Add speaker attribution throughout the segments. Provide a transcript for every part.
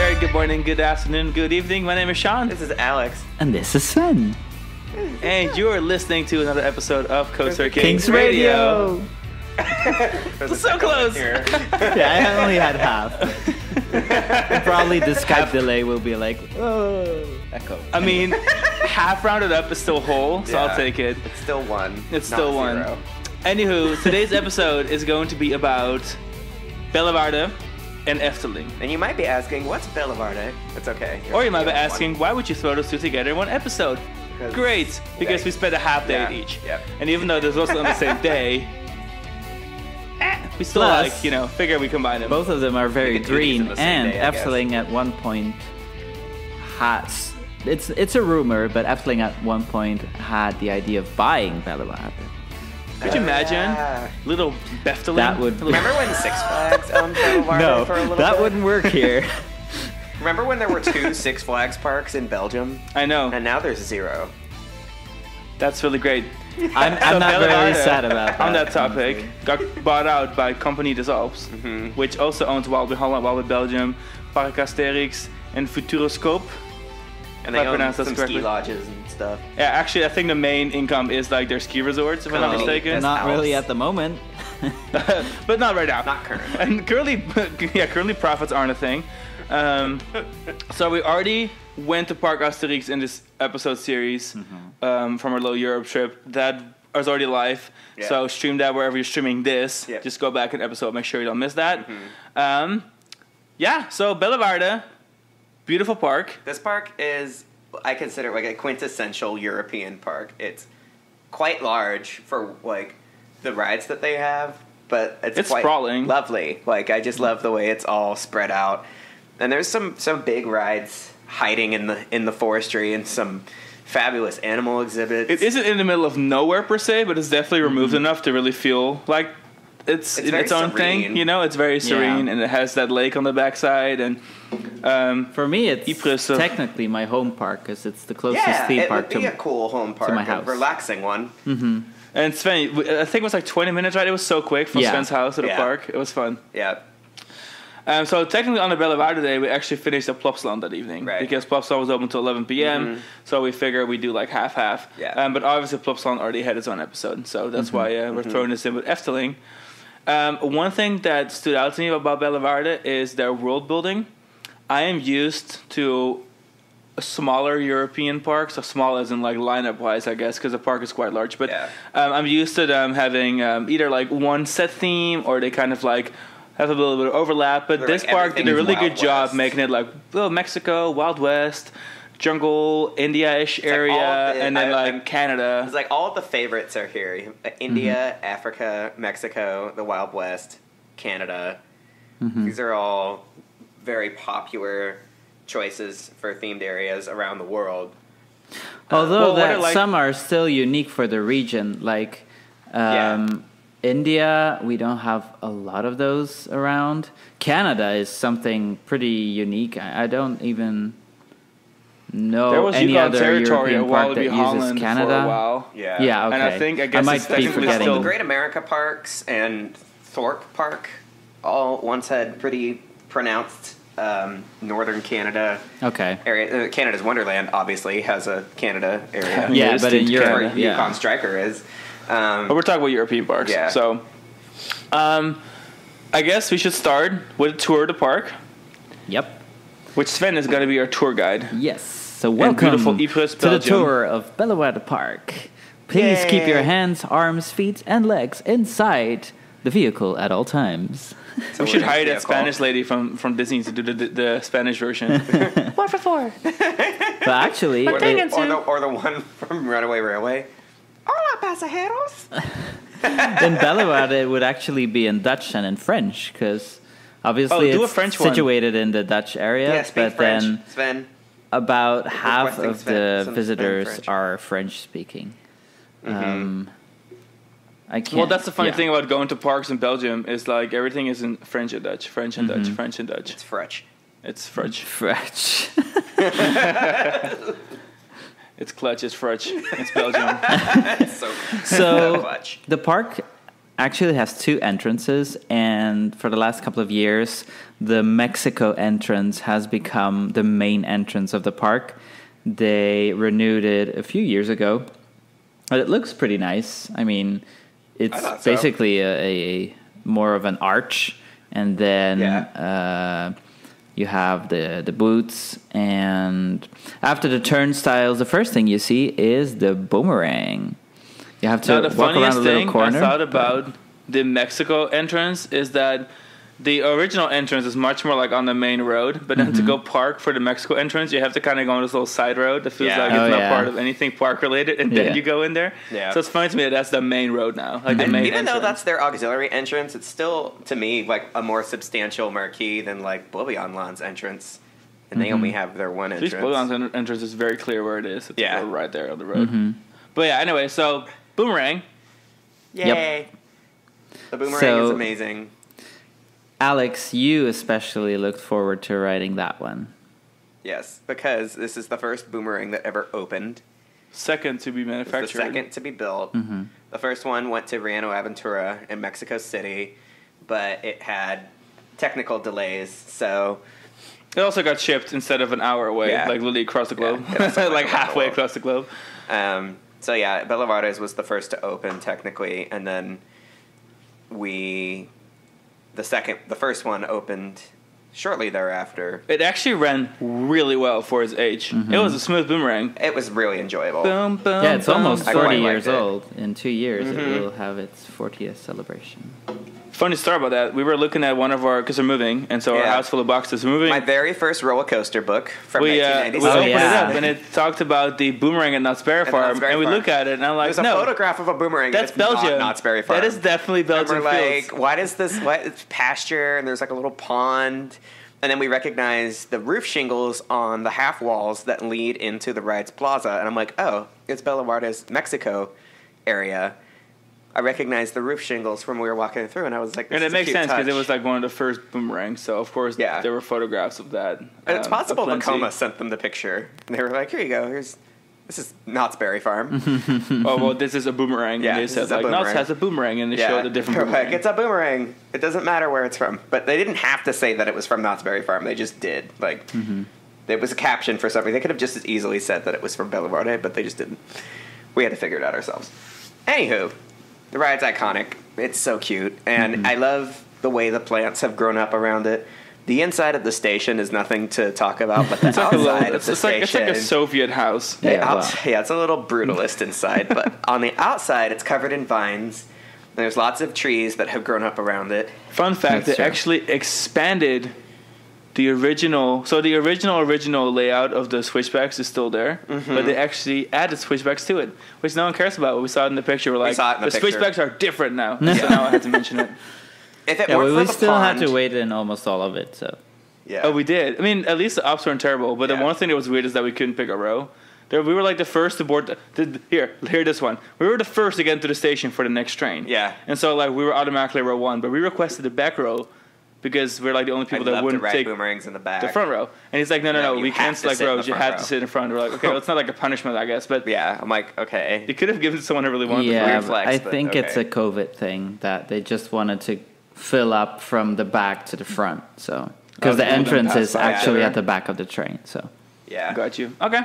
Speaker 1: very good morning, good afternoon, good evening. My name is Sean.
Speaker 2: This is Alex.
Speaker 3: And this is Sven.
Speaker 1: And you are listening to another episode of Coaster
Speaker 3: Kings Radio.
Speaker 1: So close.
Speaker 3: Yeah, I only had half. Probably the Skype delay will be like, oh, echo.
Speaker 1: I mean, half rounded up is still whole, so I'll take it.
Speaker 2: It's still one.
Speaker 1: It's still one.
Speaker 2: Zero.
Speaker 1: Anywho, today's episode is going to be about Bellewaerde and Efteling.
Speaker 2: And you might be asking, what's Bellewaerde? That's okay.
Speaker 1: Or you might be asking, why would you throw those two together in one episode? Great, because we spent a half day at each.
Speaker 2: Yep.
Speaker 1: And even though this wasn't on the same day, we still figure we combine them.
Speaker 3: Both of them are very green, and
Speaker 2: day,
Speaker 3: Efteling at one point has... It's a rumor, but Efteling at one point had the idea of buying Bellewaerde.
Speaker 1: Could you imagine? Little Efteling?
Speaker 3: That would...
Speaker 2: Remember when Six Flags owned Bellewaerde for a little bit?
Speaker 3: That wouldn't work here.
Speaker 2: Remember when there were 2 Six Flags parks in Belgium?
Speaker 1: I know.
Speaker 2: And now there's 0.
Speaker 1: That's really great.
Speaker 3: I'm not very sad about that.
Speaker 1: On that topic, got bought out by Compagnie des Alpes, which also owns Walibi Holland, Walibi Belgium, Parc Asterix, and Futuroscope.
Speaker 2: And they own some ski lodges and stuff.
Speaker 1: Yeah, actually, I think the main income is like their ski resorts, if I'm not mistaken.
Speaker 3: Not really at the moment.
Speaker 1: But not right now.
Speaker 2: Not currently.
Speaker 1: And currently profits aren't a thing. So we already went to Parc Asterix in this episode series from our little Europe trip. That is already live. Yeah. So stream that wherever you're streaming this. Yep. Just go back an episode, make sure you don't miss that. So Bellewaerde, beautiful park.
Speaker 2: This park is, I consider, like a quintessential European park. It's quite large for like the rides that they have, but it's quite
Speaker 1: sprawling.
Speaker 2: Lovely. Like I just love the way it's all spread out. And there's some big rides hiding in the forestry and some fabulous animal exhibits.
Speaker 1: It isn't in the middle of nowhere per se, but it's definitely removed enough to really feel like it's in its own thing. You know, it's very serene, and it has that lake on the backside. And
Speaker 3: for me, it's technically my home park because it's the closest theme park
Speaker 2: to a cool home park,
Speaker 3: to my house.
Speaker 2: A relaxing one.
Speaker 1: And Sven, I think it was like 20 minutes, right? It was so quick from Sven's house to the park. It was fun.
Speaker 2: Yeah.
Speaker 1: So technically on the Bellewaerde day, we actually finished at Plopsaland that evening. Right. Because Plopsaland was open until 11 p.m. So we figured we'd do like half-half. Yeah. But obviously Plopsaland already had its own episode. So that's why we're throwing this in with Efteling. One thing that stood out to me about Bellewaerde is their world building. I am used to a smaller European park. So small as in like lineup-wise, I guess, because the park is quite large. But I'm used to them having either like one set theme or they kind of like... have a little bit of overlap, but this park did a really good job making it like Mexico, Wild West, jungle, India-ish area, and then Canada.
Speaker 2: It's like all of the favorites are here. India, Africa, Mexico, the Wild West, Canada. These are all very popular choices for themed areas around the world.
Speaker 3: Although some are still unique for the region, like... India, we don't have a lot of those around. Canada is something pretty unique. I don't even know any other European park that uses Canada.
Speaker 1: For a while.
Speaker 3: Yeah, okay.
Speaker 1: And I guess
Speaker 3: might be forgetting.
Speaker 2: The Great America Parks and Thorpe Park all once had pretty pronounced northern Canada area. Canada's Wonderland obviously has a Canada area.
Speaker 3: But in Europe,
Speaker 2: where Yukon Striker is.
Speaker 1: But we're talking about European parks. Yeah. So, I guess we should start with a tour of the park.
Speaker 3: Yep.
Speaker 1: Which Sven is going to be our tour guide.
Speaker 3: Yes. So welcome to the tour of Bellewaerde Park. Please keep your hands, arms, feet, and legs inside the vehicle at all times.
Speaker 1: So we should hire that Spanish lady from Disney to do the Spanish version. Por favor.
Speaker 3: But actually...
Speaker 2: or the one from Runaway Railway. Hola, pasajeros.
Speaker 3: In Bellewaerde, it would actually be in Dutch and in French, because obviously it's situated in the Dutch area.
Speaker 2: Yeah, speak French, then Sven.
Speaker 3: About half of the visitors are French-speaking. I can't.
Speaker 1: Well, that's the funny thing about going to parks in Belgium is like everything is in French and Dutch, French and Dutch, French and Dutch.
Speaker 2: It's French.
Speaker 1: It's French.
Speaker 3: French.
Speaker 1: It's clutch. It's French. It's Belgium.
Speaker 3: So the park actually has 2 entrances, and for the last couple of years, the Mexico entrance has become the main entrance of the park. They renewed it a few years ago, but it looks pretty nice. I mean, it's basically a more of an arch, and then you have the booths, and after the turnstiles, the first thing you see is the boomerang. You have to walk around a little corner.
Speaker 1: I thought about the Mexico entrance is that the original entrance is much more like on the main road, but then to go park for the Mexico entrance, you have to kind of go on this little side road that feels like it's not part of anything park related, and then you go in there. Yeah. So it's funny to me that that's the main road now, like the main
Speaker 2: even though that's their auxiliary entrance, it's still, to me, like a more substantial marquee than like Bellewaerde's entrance, and they only have their one entrance.
Speaker 1: Bellewaerde's entrance is very clear where it is. It's right there on the road. But yeah, anyway, so boomerang.
Speaker 2: Yay. Yep. The boomerang is amazing.
Speaker 3: Alex, you especially looked forward to riding that one.
Speaker 2: Yes, because this is the first boomerang that ever opened.
Speaker 1: Second to be manufactured.
Speaker 2: It's the second to be built. The first one went to Reino Aventura in Mexico City, but it had technical delays, so...
Speaker 1: It also got shipped instead of an hour away, like literally across the globe. Like halfway across the globe.
Speaker 2: So yeah, Bellewaerde's was the first to open technically, and then the first one opened shortly thereafter.
Speaker 1: It actually ran really well for its age. It was a smooth boomerang.
Speaker 2: It was really enjoyable.
Speaker 1: Boom, boom,
Speaker 3: yeah, it's almost 40 years old. In 2 years, it will have its 40th celebration.
Speaker 1: Funny story about that. We were looking at one of our, because we're moving, and so our house full of boxes moving.
Speaker 2: My very first roller coaster book from 1996.
Speaker 1: We opened it up, and it talked about the boomerang at Knott's Berry Farm, and we look at it, and I'm like,
Speaker 2: there's a photograph of a boomerang.
Speaker 1: That's Belgium.
Speaker 2: Not Knott's Berry Farm.
Speaker 1: That is definitely Belgium.
Speaker 2: And we're like, why does this it's pasture, and there's like a little pond, and then we recognize the roof shingles on the half walls that lead into the rides plaza, and I'm like, oh, it's Bellewaerde's Mexico area. I recognized the roof shingles from when we were walking through, and I was like, this
Speaker 1: and
Speaker 2: is
Speaker 1: it makes sense
Speaker 2: because
Speaker 1: it was like one of the first boomerangs, so of course there were photographs of that.
Speaker 2: And it's possible Vekoma sent them the picture. And they were like, here you go, this is Knott's Berry Farm.
Speaker 1: Oh, well, this is a boomerang.
Speaker 2: Yeah,
Speaker 1: and they said, like, Knott's has a boomerang, and they showed a different boomerang.
Speaker 2: Like, it's a boomerang. It doesn't matter where it's from. But they didn't have to say that it was from Knott's Berry Farm. They just did. Like, it was a caption for something. They could have just as easily said that it was from Bellewaerde, but they just didn't. We had to figure it out ourselves. Anywho. The ride's iconic. It's so cute. And I love the way the plants have grown up around it. The inside of the station is nothing to talk about, but the outside of the station...
Speaker 1: It's like a Soviet house.
Speaker 2: It's a little brutalist inside. But on the outside, it's covered in vines. There's lots of trees that have grown up around it.
Speaker 1: Fun fact, they actually expanded the original... So the original layout of the switchbacks is still there, but they actually added switchbacks to it, which no one cares about. We saw it in the picture. We're like, the switchbacks are different now. So now I had to mention it.
Speaker 2: If it weren't for
Speaker 3: we still had to wait in almost all of it, so...
Speaker 1: Yeah. Oh, we did. I mean, at least the ups weren't terrible, but the one thing that was weird is that we couldn't pick a row. We were like the first to board... Here, this one. We were the first to get into the station for the next train.
Speaker 2: Yeah.
Speaker 1: And so like we were automatically row 1, but we requested the back row, because we're like the only people that wouldn't take
Speaker 2: boomerangs in the back,
Speaker 1: the front row. And he's like, no, we can't select rows. You have to sit in front. We're like, okay, well, it's not like a punishment, I guess. But
Speaker 2: yeah, I'm like, okay.
Speaker 1: You could have given it to someone who really wanted.
Speaker 3: Yeah, I think it's a COVID thing that they just wanted to fill up from the back to the front. So because the entrance is actually at the back of the train. So
Speaker 2: yeah,
Speaker 1: got you. Okay.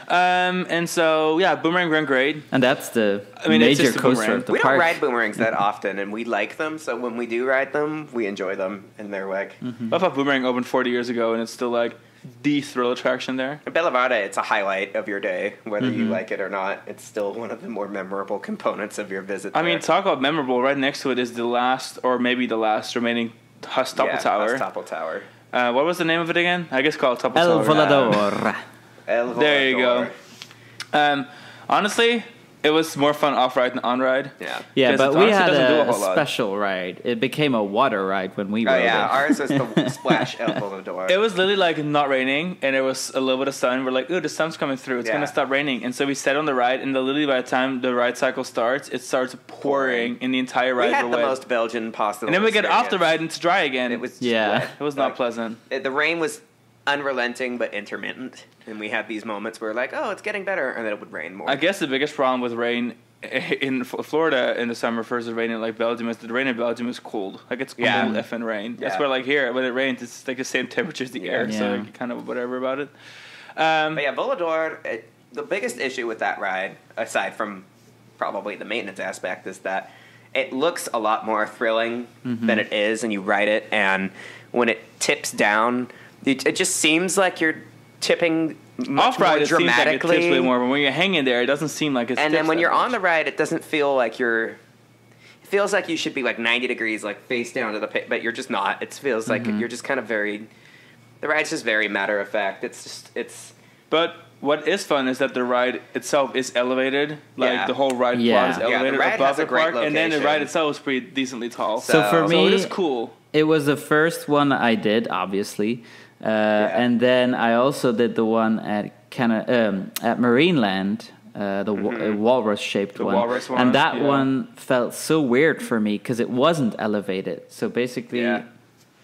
Speaker 1: And so, boomerang ran great.
Speaker 3: And that's the major coaster of the park.
Speaker 2: We don't ride boomerangs that often, and we like them, so when we do ride them, we enjoy them, and they're like...
Speaker 1: I thought Boomerang opened 40 years ago, and it's still like the thrill attraction there.
Speaker 2: In Bellewaerde, it's a highlight of your day, whether you like it or not. It's still one of the more memorable components of your visit there.
Speaker 1: I mean, talk about memorable. Right next to it is the last, or maybe the last remaining Tower.
Speaker 2: Tower.
Speaker 1: What was the name of it again? I guess called Tower.
Speaker 3: El Volador.
Speaker 1: There you go. Honestly, it was more fun off-ride than on-ride.
Speaker 3: Yeah, but we had a special ride. It became a water ride when we rode it.
Speaker 2: Ours was the Splash El Volador.
Speaker 1: It was literally like not raining, and it was a little bit of sun. We're like, ooh, the sun's coming through. It's going to stop raining. And so we sat on the ride, and literally by the time the ride cycle starts, it starts pouring in the entire ride.
Speaker 2: We had the most Belgian possible.
Speaker 1: And then we get off the ride, and it's dry again.
Speaker 2: It was wet.
Speaker 1: It was not pleasant.
Speaker 2: The rain was unrelenting but intermittent, and we had these moments where like, oh, it's getting better, and then it would rain more.
Speaker 1: I guess the biggest problem with rain in Florida in the summer versus raining like Belgium is the rain in Belgium is cold. Like it's cold effing rain. That's where like here when it rains it's like the same temperature as the air. So like, kind of whatever about it.
Speaker 2: But yeah, Bellewaerde, the biggest issue with that ride, aside from probably the maintenance aspect, is that it looks a lot more thrilling than it is, and you ride it, and when it tips down, it just seems like you're tipping much more dramatically. It seems like it tips way more, but when you're hanging there, it doesn't seem like it's. And then when you're on the ride, it doesn't feel like you're. It feels like you should be like 90 degrees, like face down to the pit, but you're just not. It feels like you're just kind of very. The ride's just very matter of fact. It's.
Speaker 1: But what is fun is that the ride itself is elevated. Like the whole ride plot is elevated above the park, and then the ride itself is pretty decently tall.
Speaker 3: So for me,
Speaker 1: it is cool.
Speaker 3: It was the first one I did, obviously, and then I also did the one at Marineland, the walrus-shaped one.
Speaker 1: Walrus one,
Speaker 3: and that one felt so weird for me because it wasn't elevated. So basically.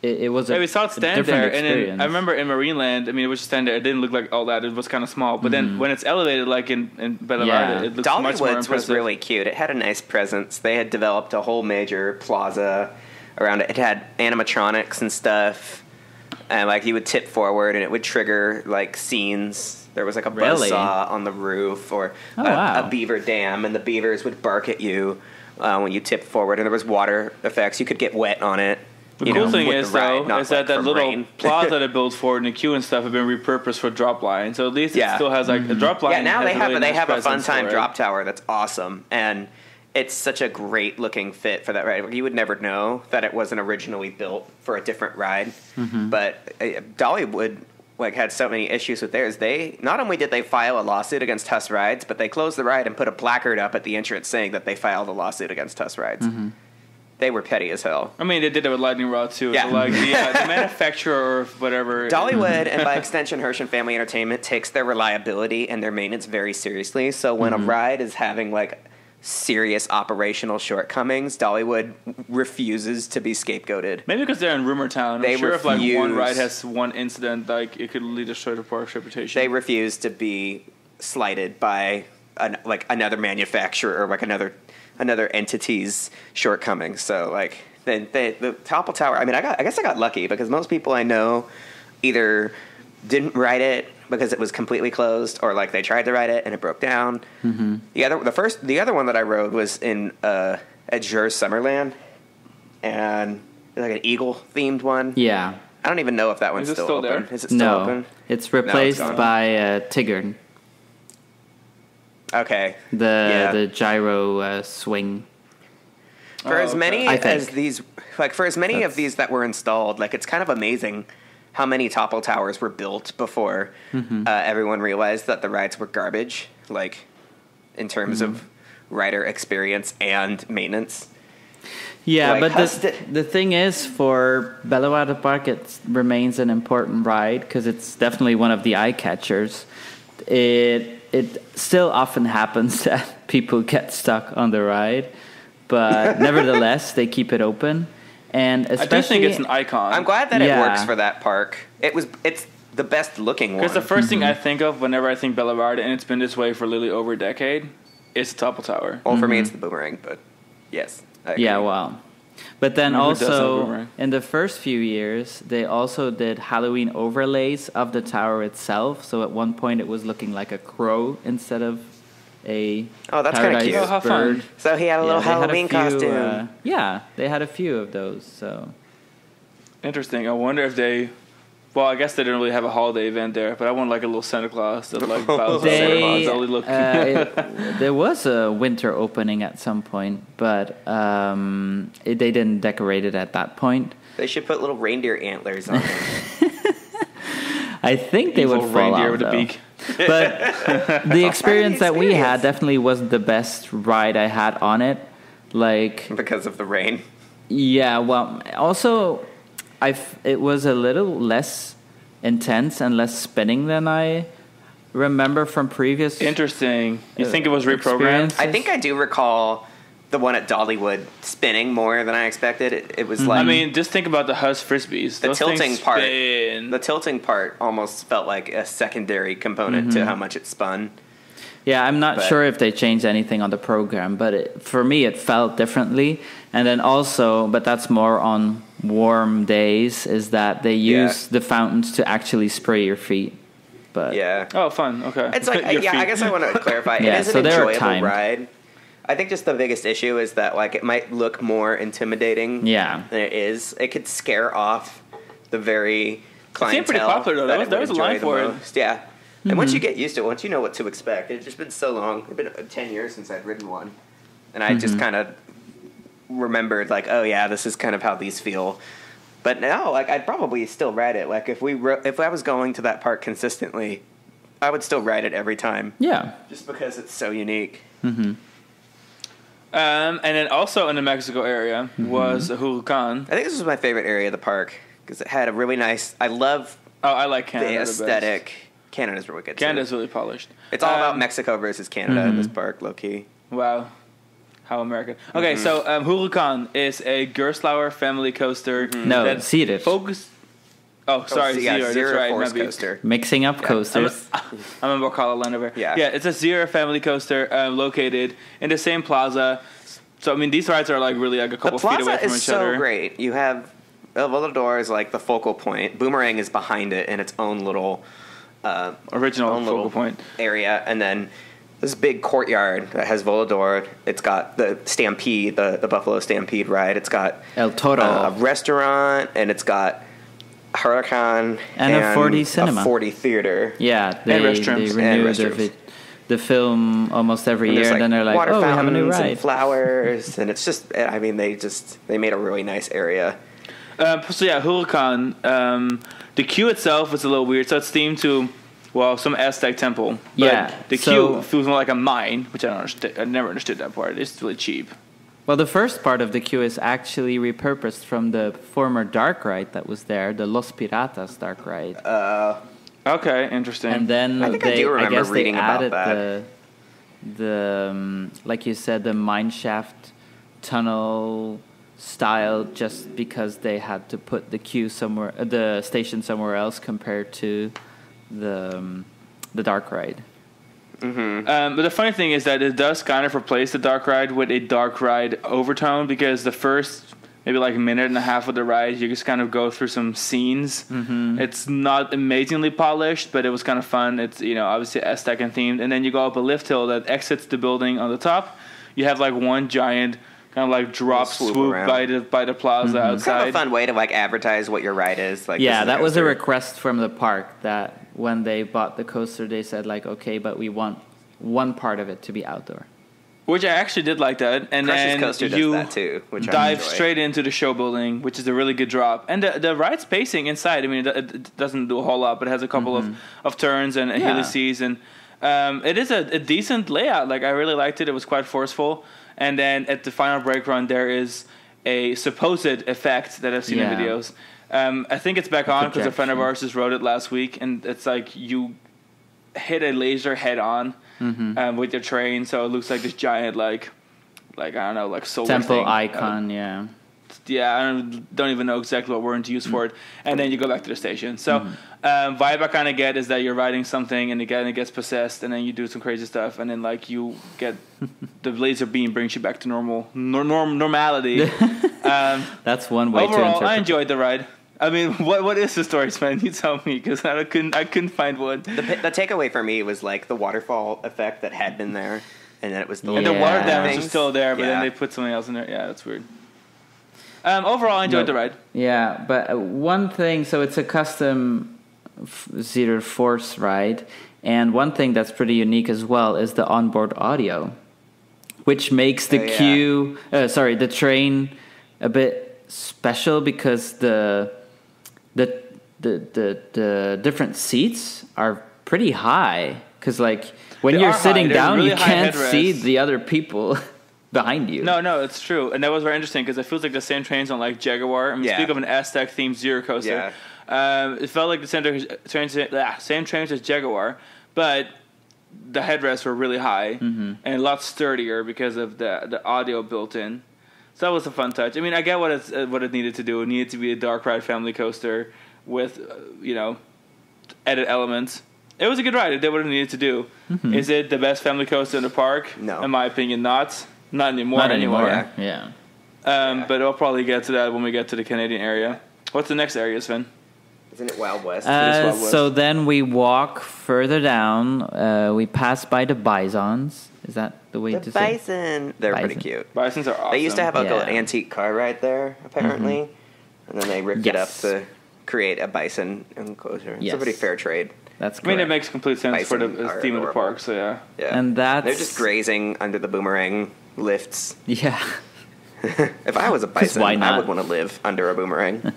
Speaker 3: It was
Speaker 1: we saw it stand there, and then I remember in Marineland, I mean, it was just stand there. It didn't look like all that. It was kind of small. But then when it's elevated, like in Bellewaerde, it looks much more impressive.
Speaker 2: Was really cute. It had a nice presence. They had developed a whole major plaza around it. It had animatronics and stuff. And, like, you would tip forward, and it would trigger, like, scenes. There was, like, a buzzsaw on the roof or a beaver dam, and the beavers would bark at you when you tipped forward. And there was water effects. You could get wet on it.
Speaker 1: The cool thing is, though, is that little plaza that built for it and the queue and stuff have been repurposed for drop line. So at least it still has, like, a drop line.
Speaker 2: Yeah, now they have a fun time drop tower that's awesome. And it's such a great-looking fit for that ride. You would never know that it wasn't originally built for a different ride. But Dollywood had so many issues with theirs. They not only did they file a lawsuit against Huss Rides, but they closed the ride and put a placard up at the entrance saying that they filed a lawsuit against Huss Rides. They were petty as hell.
Speaker 1: I mean, they did it with Lightning Rod, too.
Speaker 2: Yeah.
Speaker 1: So, like, the manufacturer or whatever.
Speaker 2: Dollywood, and by extension, Hershey Family Entertainment, takes their reliability and their maintenance very seriously. So when a ride is having, like, serious operational shortcomings, Dollywood refuses to be scapegoated.
Speaker 1: Maybe because they're in rumor town. I'm sure if, like, one ride has one incident, like, it could lead destroy the park's reputation.
Speaker 2: They refuse to be slighted by, another manufacturer or, like, another entity's shortcomings. So like the Topple Tower, I mean, I guess I got lucky because most people I know either didn't ride it because it was completely closed or like they tried to ride it and it broke down. The other one that I rode was in at Jers Summerland, and like an eagle themed one.
Speaker 3: Yeah,
Speaker 2: I don't even know if that one's still open.
Speaker 1: There?
Speaker 2: Is it still open?
Speaker 3: It's replaced by Tigern.
Speaker 2: Okay.
Speaker 3: The gyro swing.
Speaker 2: For as many as these, like for as many of these that were installed, like it's kind of amazing how many Topple Towers were built before everyone realized that the rides were garbage, like in terms of rider experience and maintenance.
Speaker 3: Yeah, but the thing is, for Bellewaerde Park, it remains an important ride because it's definitely one of the eye catchers. It still often happens that people get stuck on the ride, but nevertheless, they keep it open. And especially,
Speaker 1: I do think it's an icon.
Speaker 2: I'm glad that it works for that park. It's the best looking one.
Speaker 1: Because the first thing I think of whenever I think Bellewaerde, and it's been this way for literally over a decade, is the Topple Tower.
Speaker 2: Well, for me, it's the boomerang, but yes.
Speaker 3: Yeah, well. But then also, in the first few years, they also did Halloween overlays of the tower itself. So at one point, it was looking like a crow instead of a
Speaker 2: that's kind of cute.
Speaker 1: How fun.
Speaker 2: So he had a little Halloween costume.
Speaker 3: They had a few of those. So
Speaker 1: interesting. I wonder if they... Well, I guess they didn't really have a holiday event there, but I want like a little Santa Claus that like bows Santa Claus. Only look.
Speaker 3: There was a winter opening at some point, but they didn't decorate it at that point.
Speaker 2: They should put little reindeer antlers on it.
Speaker 3: I think they would fall
Speaker 1: reindeer
Speaker 3: out,
Speaker 1: with a beak.
Speaker 3: But the experience that we had definitely wasn't the best ride I had on it. Like
Speaker 2: because of the rain.
Speaker 3: Yeah. Well, also. It was a little less intense and less spinning than I remember from previous.
Speaker 1: Interesting. You think it was reprogrammed?
Speaker 2: I think I do recall the one at Dollywood spinning more than I expected. It was like.
Speaker 1: I mean, just think about the Huss Frisbees.
Speaker 2: The tilting part almost felt like a secondary component to how much it spun.
Speaker 3: Yeah, I'm not sure if they changed anything on the program, but for me it felt differently. And then also, but that's more on warm days, is that they use the fountains to actually spray your feet. But
Speaker 1: oh, fun. Okay.
Speaker 2: It's like I guess I want to clarify. It is an enjoyable ride. I think just the biggest issue is that like it might look more intimidating than it is. It could scare off the very clientele.
Speaker 1: It seemed pretty popular though. There was a line for it.
Speaker 2: Yeah. And once you get used to it, once you know what to expect, it's just been so long. It's been 10 years since I'd ridden one. And I just kind of remembered, like, oh, yeah, this is kind of how these feel. But now, like, I'd probably still ride it. Like, if I was going to that park consistently, I would still ride it every time.
Speaker 3: Yeah.
Speaker 2: Just because it's so unique.
Speaker 1: Mm-hmm. And then also in the Mexico area was Huracan.
Speaker 2: I think this was my favorite area of the park because it had a really nice... I like
Speaker 1: Canada
Speaker 2: the aesthetic. Canada's really good,
Speaker 1: Canada's
Speaker 2: too.
Speaker 1: really polished.
Speaker 2: It's all about Mexico versus Canada in this park, low-key.
Speaker 1: Wow. How American. Okay, so Huracan is a Gerstlauer family coaster.
Speaker 3: No, Zierer.
Speaker 1: Zierer. That's right.
Speaker 2: Force coaster.
Speaker 3: Mixing up coasters.
Speaker 1: I'm a Bocala land over here.
Speaker 2: Yeah,
Speaker 1: it's a Zierer family coaster located in the same plaza. So, I mean, these rides are like really like a couple feet away from each other.
Speaker 2: The plaza is so great. You have El Volador is like the focal point. Boomerang is behind it in its own little...
Speaker 1: original focal point
Speaker 2: area, and then this big courtyard that has Volador. It's got the Stampede, the Buffalo Stampede ride. It's got
Speaker 3: El Toro,
Speaker 2: a restaurant, and it's got Huracan
Speaker 3: and a 4D cinema,
Speaker 2: a 4D theater.
Speaker 3: Yeah, they renew the film almost every year, and then they're like, oh, we have a new ride.
Speaker 2: And flowers, and it's just, I mean, they made a really nice area.
Speaker 1: Huracan. The queue itself was a little weird, so it's themed to, some Aztec temple. But the queue feels more like a mine, which I don't understand. I never understood that part. It's really cheap.
Speaker 3: Well, the first part of the queue is actually repurposed from the former dark ride that was there, the Los Piratas dark ride.
Speaker 1: Okay, interesting.
Speaker 3: And then
Speaker 2: I do remember reading about that.
Speaker 3: The like you said, the mine shaft tunnel style, just because they had to put the queue somewhere, the station somewhere else compared to the dark ride.
Speaker 1: But the funny thing is that it does kind of replace the dark ride with a dark ride overtone, because the first maybe like a minute and a half of the ride, you just kind of go through some scenes. It's not amazingly polished, but it was kind of fun. It's, obviously Aztec and themed, and then you go up a lift hill that exits the building on the top. You have like one giant kind of like drop swoop by the plaza outside.
Speaker 2: It's kind of a fun way to like advertise what your ride is. Like,
Speaker 3: that was a request from the park, that when they bought the coaster, they said like, okay, but we want one part of it to be outdoor.
Speaker 1: Which I actually did like that. And
Speaker 2: Crush's
Speaker 1: then
Speaker 2: coaster does that too, which
Speaker 1: dive straight into the show building, which is a really good drop. And the ride's pacing inside, I mean, it doesn't do a whole lot, but it has a couple of turns and helices. And it is a decent layout. Like, I really liked it. It was quite forceful. And then at the final brake run, there is a supposed effect that I've seen in videos. I think it's back on because a friend of ours just rode it last week, and it's like you hit a laser head on with your train, so it looks like this giant like I don't know, like solar
Speaker 3: temple
Speaker 1: thing.
Speaker 3: icon.
Speaker 1: I don't even know exactly what word to use for it. And then you go back to the station. So vibe I kind of get is that you're riding something and again it gets possessed, and then you do some crazy stuff, and then like you get the laser beam brings you back to normality.
Speaker 3: That's one way
Speaker 1: overall,
Speaker 3: to interpret.
Speaker 1: I enjoyed the ride. I mean, what is the story, Sven? You tell me, because I couldn't find one.
Speaker 2: The takeaway for me was like the waterfall effect that had been there, and then it was the
Speaker 1: and the water damage was still there, but then they put something else in there. Yeah, that's weird. Overall, I enjoyed the ride.
Speaker 3: Yeah, but one thing, so it's a custom Zierer Force ride, and one thing that's pretty unique as well is the onboard audio, which makes the the train a bit special, because the different seats are pretty high, because like when you're sitting down, really you can't see the other people behind you.
Speaker 1: No, it's true, and that was very interesting because it feels like the same trains on like Jaguar. I mean, speak of an Aztec themed Zierer coaster. It felt like the same trains as Jaguar, but the headrests were really high and a lot sturdier because of the audio built in. So that was a fun touch. I mean, I get what it needed to do. It needed to be a dark ride family coaster with added elements. It was a good ride. It did what it needed to do. Mm-hmm. Is it the best family coaster in the park?
Speaker 2: No.
Speaker 1: In my opinion, not. Not anymore.
Speaker 3: Not anymore. Yeah.
Speaker 1: But I'll probably get to that when we get to the Canadian area. What's the next area, Sven?
Speaker 2: Isn't it Wild West?
Speaker 1: Wild West.
Speaker 3: So then we walk further down. We pass by the bisons. Is that the way to say?
Speaker 2: Bison. They're pretty cute.
Speaker 1: Bisons are awesome.
Speaker 2: They used to have an antique car right there, apparently, and then they ripped it up to create a bison enclosure. It's a pretty fair trade.
Speaker 3: That's correct.
Speaker 1: I mean, it makes complete sense for the theme of the park. So yeah.
Speaker 3: And they're
Speaker 2: just grazing under the boomerang lifts.
Speaker 3: Yeah.
Speaker 2: If I was a bison, I would want to live under a boomerang.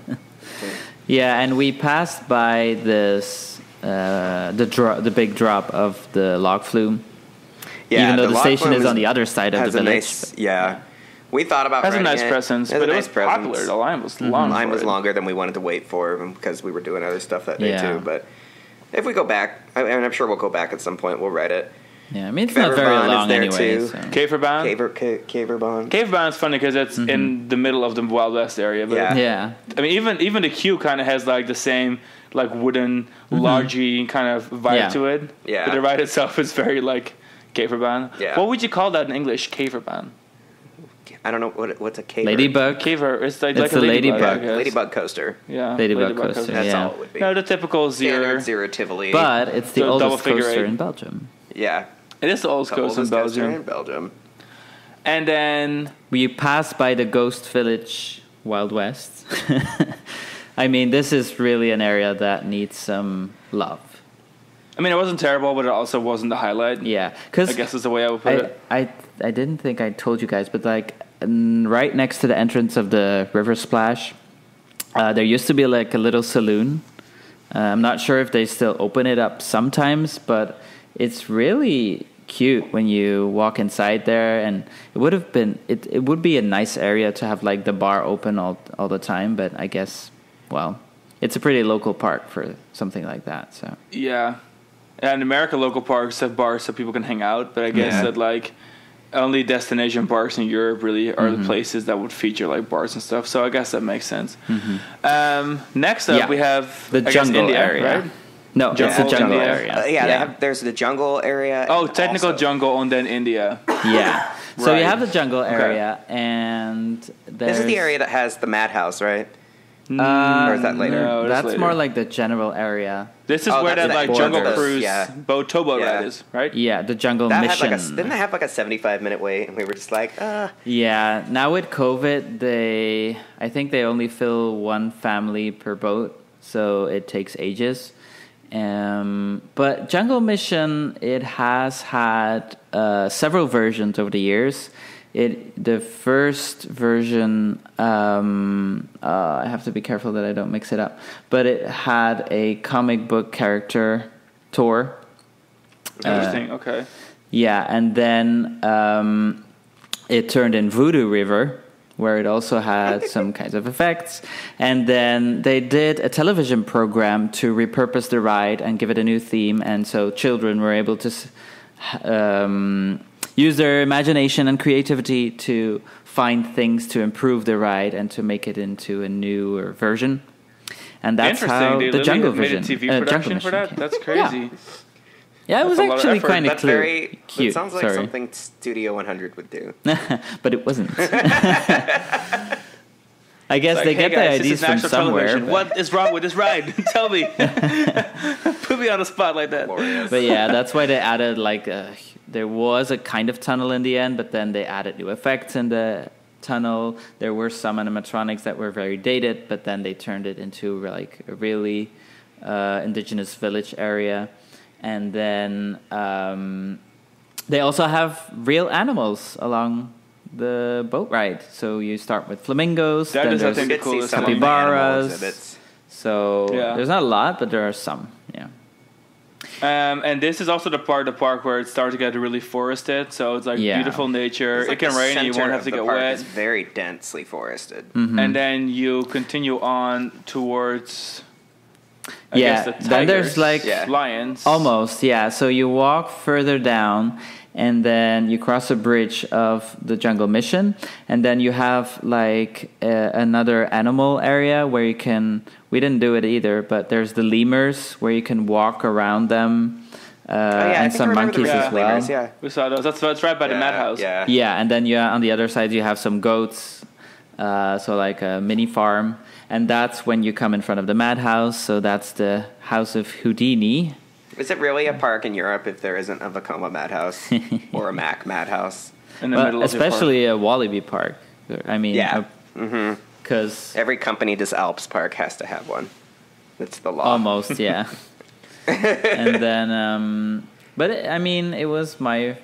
Speaker 3: Yeah, and we passed by this the big drop of the log flume.
Speaker 2: Yeah,
Speaker 3: even though the station is on the other side of the village.
Speaker 2: We thought about
Speaker 1: it. Has a nice presence, but it was popular. The line was long.
Speaker 2: The line was longer than we wanted to wait for because we were doing other stuff that day too. But if we go back, I'm sure we'll go back at some point. We'll ride it.
Speaker 3: Yeah, I mean, it's not very long anyway. So.
Speaker 2: Caverbahn.
Speaker 1: Caverbahn is funny because it's in the middle of the Wild West area. But
Speaker 3: yeah.
Speaker 1: I mean, even the queue kind of has like the same like wooden, largy kind of vibe to it.
Speaker 2: Yeah.
Speaker 1: But the ride itself is very like caverbahn.
Speaker 2: Yeah.
Speaker 1: What would you call that in English? Caverbahn.
Speaker 2: I don't know what's a caver.
Speaker 3: Ladybug.
Speaker 1: Caver. It's like
Speaker 3: a ladybug.
Speaker 2: Ladybug coaster.
Speaker 1: Yeah.
Speaker 3: Ladybug coaster.
Speaker 2: That's all it would be.
Speaker 1: No, the typical
Speaker 2: zero Tivoli.
Speaker 3: But it's the oldest coaster in Belgium.
Speaker 2: Yeah.
Speaker 1: It is the oldest coaster in
Speaker 2: Belgium.
Speaker 1: And then
Speaker 3: we pass by the Ghost Village Wild West. I mean, this is really an area that needs some love.
Speaker 1: I mean, it wasn't terrible, but it also wasn't the highlight.
Speaker 3: Yeah, because
Speaker 1: I guess is the way I would put it.
Speaker 3: I didn't think I told you guys, but like right next to the entrance of the River Splash, there used to be like a little saloon. I'm not sure if they still open it up sometimes, but it's really cute when you walk inside there, and it would be a nice area to have like the bar open all the time. But I guess, well, it's a pretty local park for something like that. So
Speaker 1: yeah. And in America, local parks have bars so people can hang out, but I guess that like only destination parks in Europe really are the places that would feature like bars and stuff. So I guess that makes sense. Next up, we have
Speaker 3: the jungle
Speaker 1: India,
Speaker 3: area.
Speaker 1: Right?
Speaker 3: No, it's the jungle area.
Speaker 2: There's the jungle area.
Speaker 1: Oh, technical jungle and then India.
Speaker 3: Yeah. So you have the jungle area, and
Speaker 2: this is the area that has the madhouse, right? Or is that later?
Speaker 3: No, that's
Speaker 1: later.
Speaker 3: more like the general area.
Speaker 1: This is where that like jungle cruise towboat ride is, right?
Speaker 3: Yeah, the jungle mission.
Speaker 2: Didn't they have like a 75-minute wait, and we were just like,
Speaker 3: Yeah, now with COVID, I think they only fill one family per boat, so it takes ages. But Jungle Mission, it has had several versions over the years. The first version, I have to be careful that I don't mix it up, but it had a comic book character tour.
Speaker 1: Interesting, okay.
Speaker 3: Yeah, and then it turned in Voodoo River, where it also had some kinds of effects. And then they did a television program to repurpose the ride and give it a new theme, and so children were able to use their imagination and creativity to find things to improve the ride and to make it into a newer version. And that's how the Jungle Vision,
Speaker 1: made a TV production for that? That's crazy.
Speaker 3: Yeah, it was actually kind of cute.
Speaker 2: It sounds like something Studio 100 would do.
Speaker 3: But it wasn't. I guess they get the ideas from somewhere.
Speaker 1: What is wrong with this ride? Tell me. Put me on the spot like that.
Speaker 2: Glorious.
Speaker 3: But yeah, that's why they added there was a kind of tunnel in the end, but then they added new effects in the tunnel. There were some animatronics that were very dated, but then they turned it into like a really indigenous village area. And then they also have real animals along the boat ride. So you start with flamingos, then there's
Speaker 1: the coolest
Speaker 3: capybaras. So there's not a lot, but there are some. Yeah.
Speaker 1: And this is also the part of the park where it starts to get really forested. So it's like beautiful nature.
Speaker 2: Like
Speaker 1: it can rain and you won't have to get wet.
Speaker 2: It's very densely forested.
Speaker 3: Mm-hmm.
Speaker 1: And then you continue on towards... I
Speaker 3: yeah,
Speaker 1: guess the tigers,
Speaker 3: then there's
Speaker 1: lions.
Speaker 3: Almost, yeah. So you walk further down, and then you cross a bridge of the Jungle Mission, and then you have like another animal area where you can We didn't do it either, but there's the lemurs where you can walk around them. And some monkeys as well.
Speaker 2: Lemurs, yeah.
Speaker 1: We saw those. That's right by the madhouse.
Speaker 3: Yeah, and then on the other side you have some goats, so like a mini farm, and that's when you come in front of the madhouse. So that's the House of Houdini.
Speaker 2: Is it really a park in Europe if there isn't a Vekoma madhouse or a Mac madhouse?
Speaker 1: In the middle of
Speaker 3: especially a Wallaby Park. I mean, because
Speaker 2: every company this Alps park has to have one. That's the law.
Speaker 3: Almost, yeah. And then, but it was my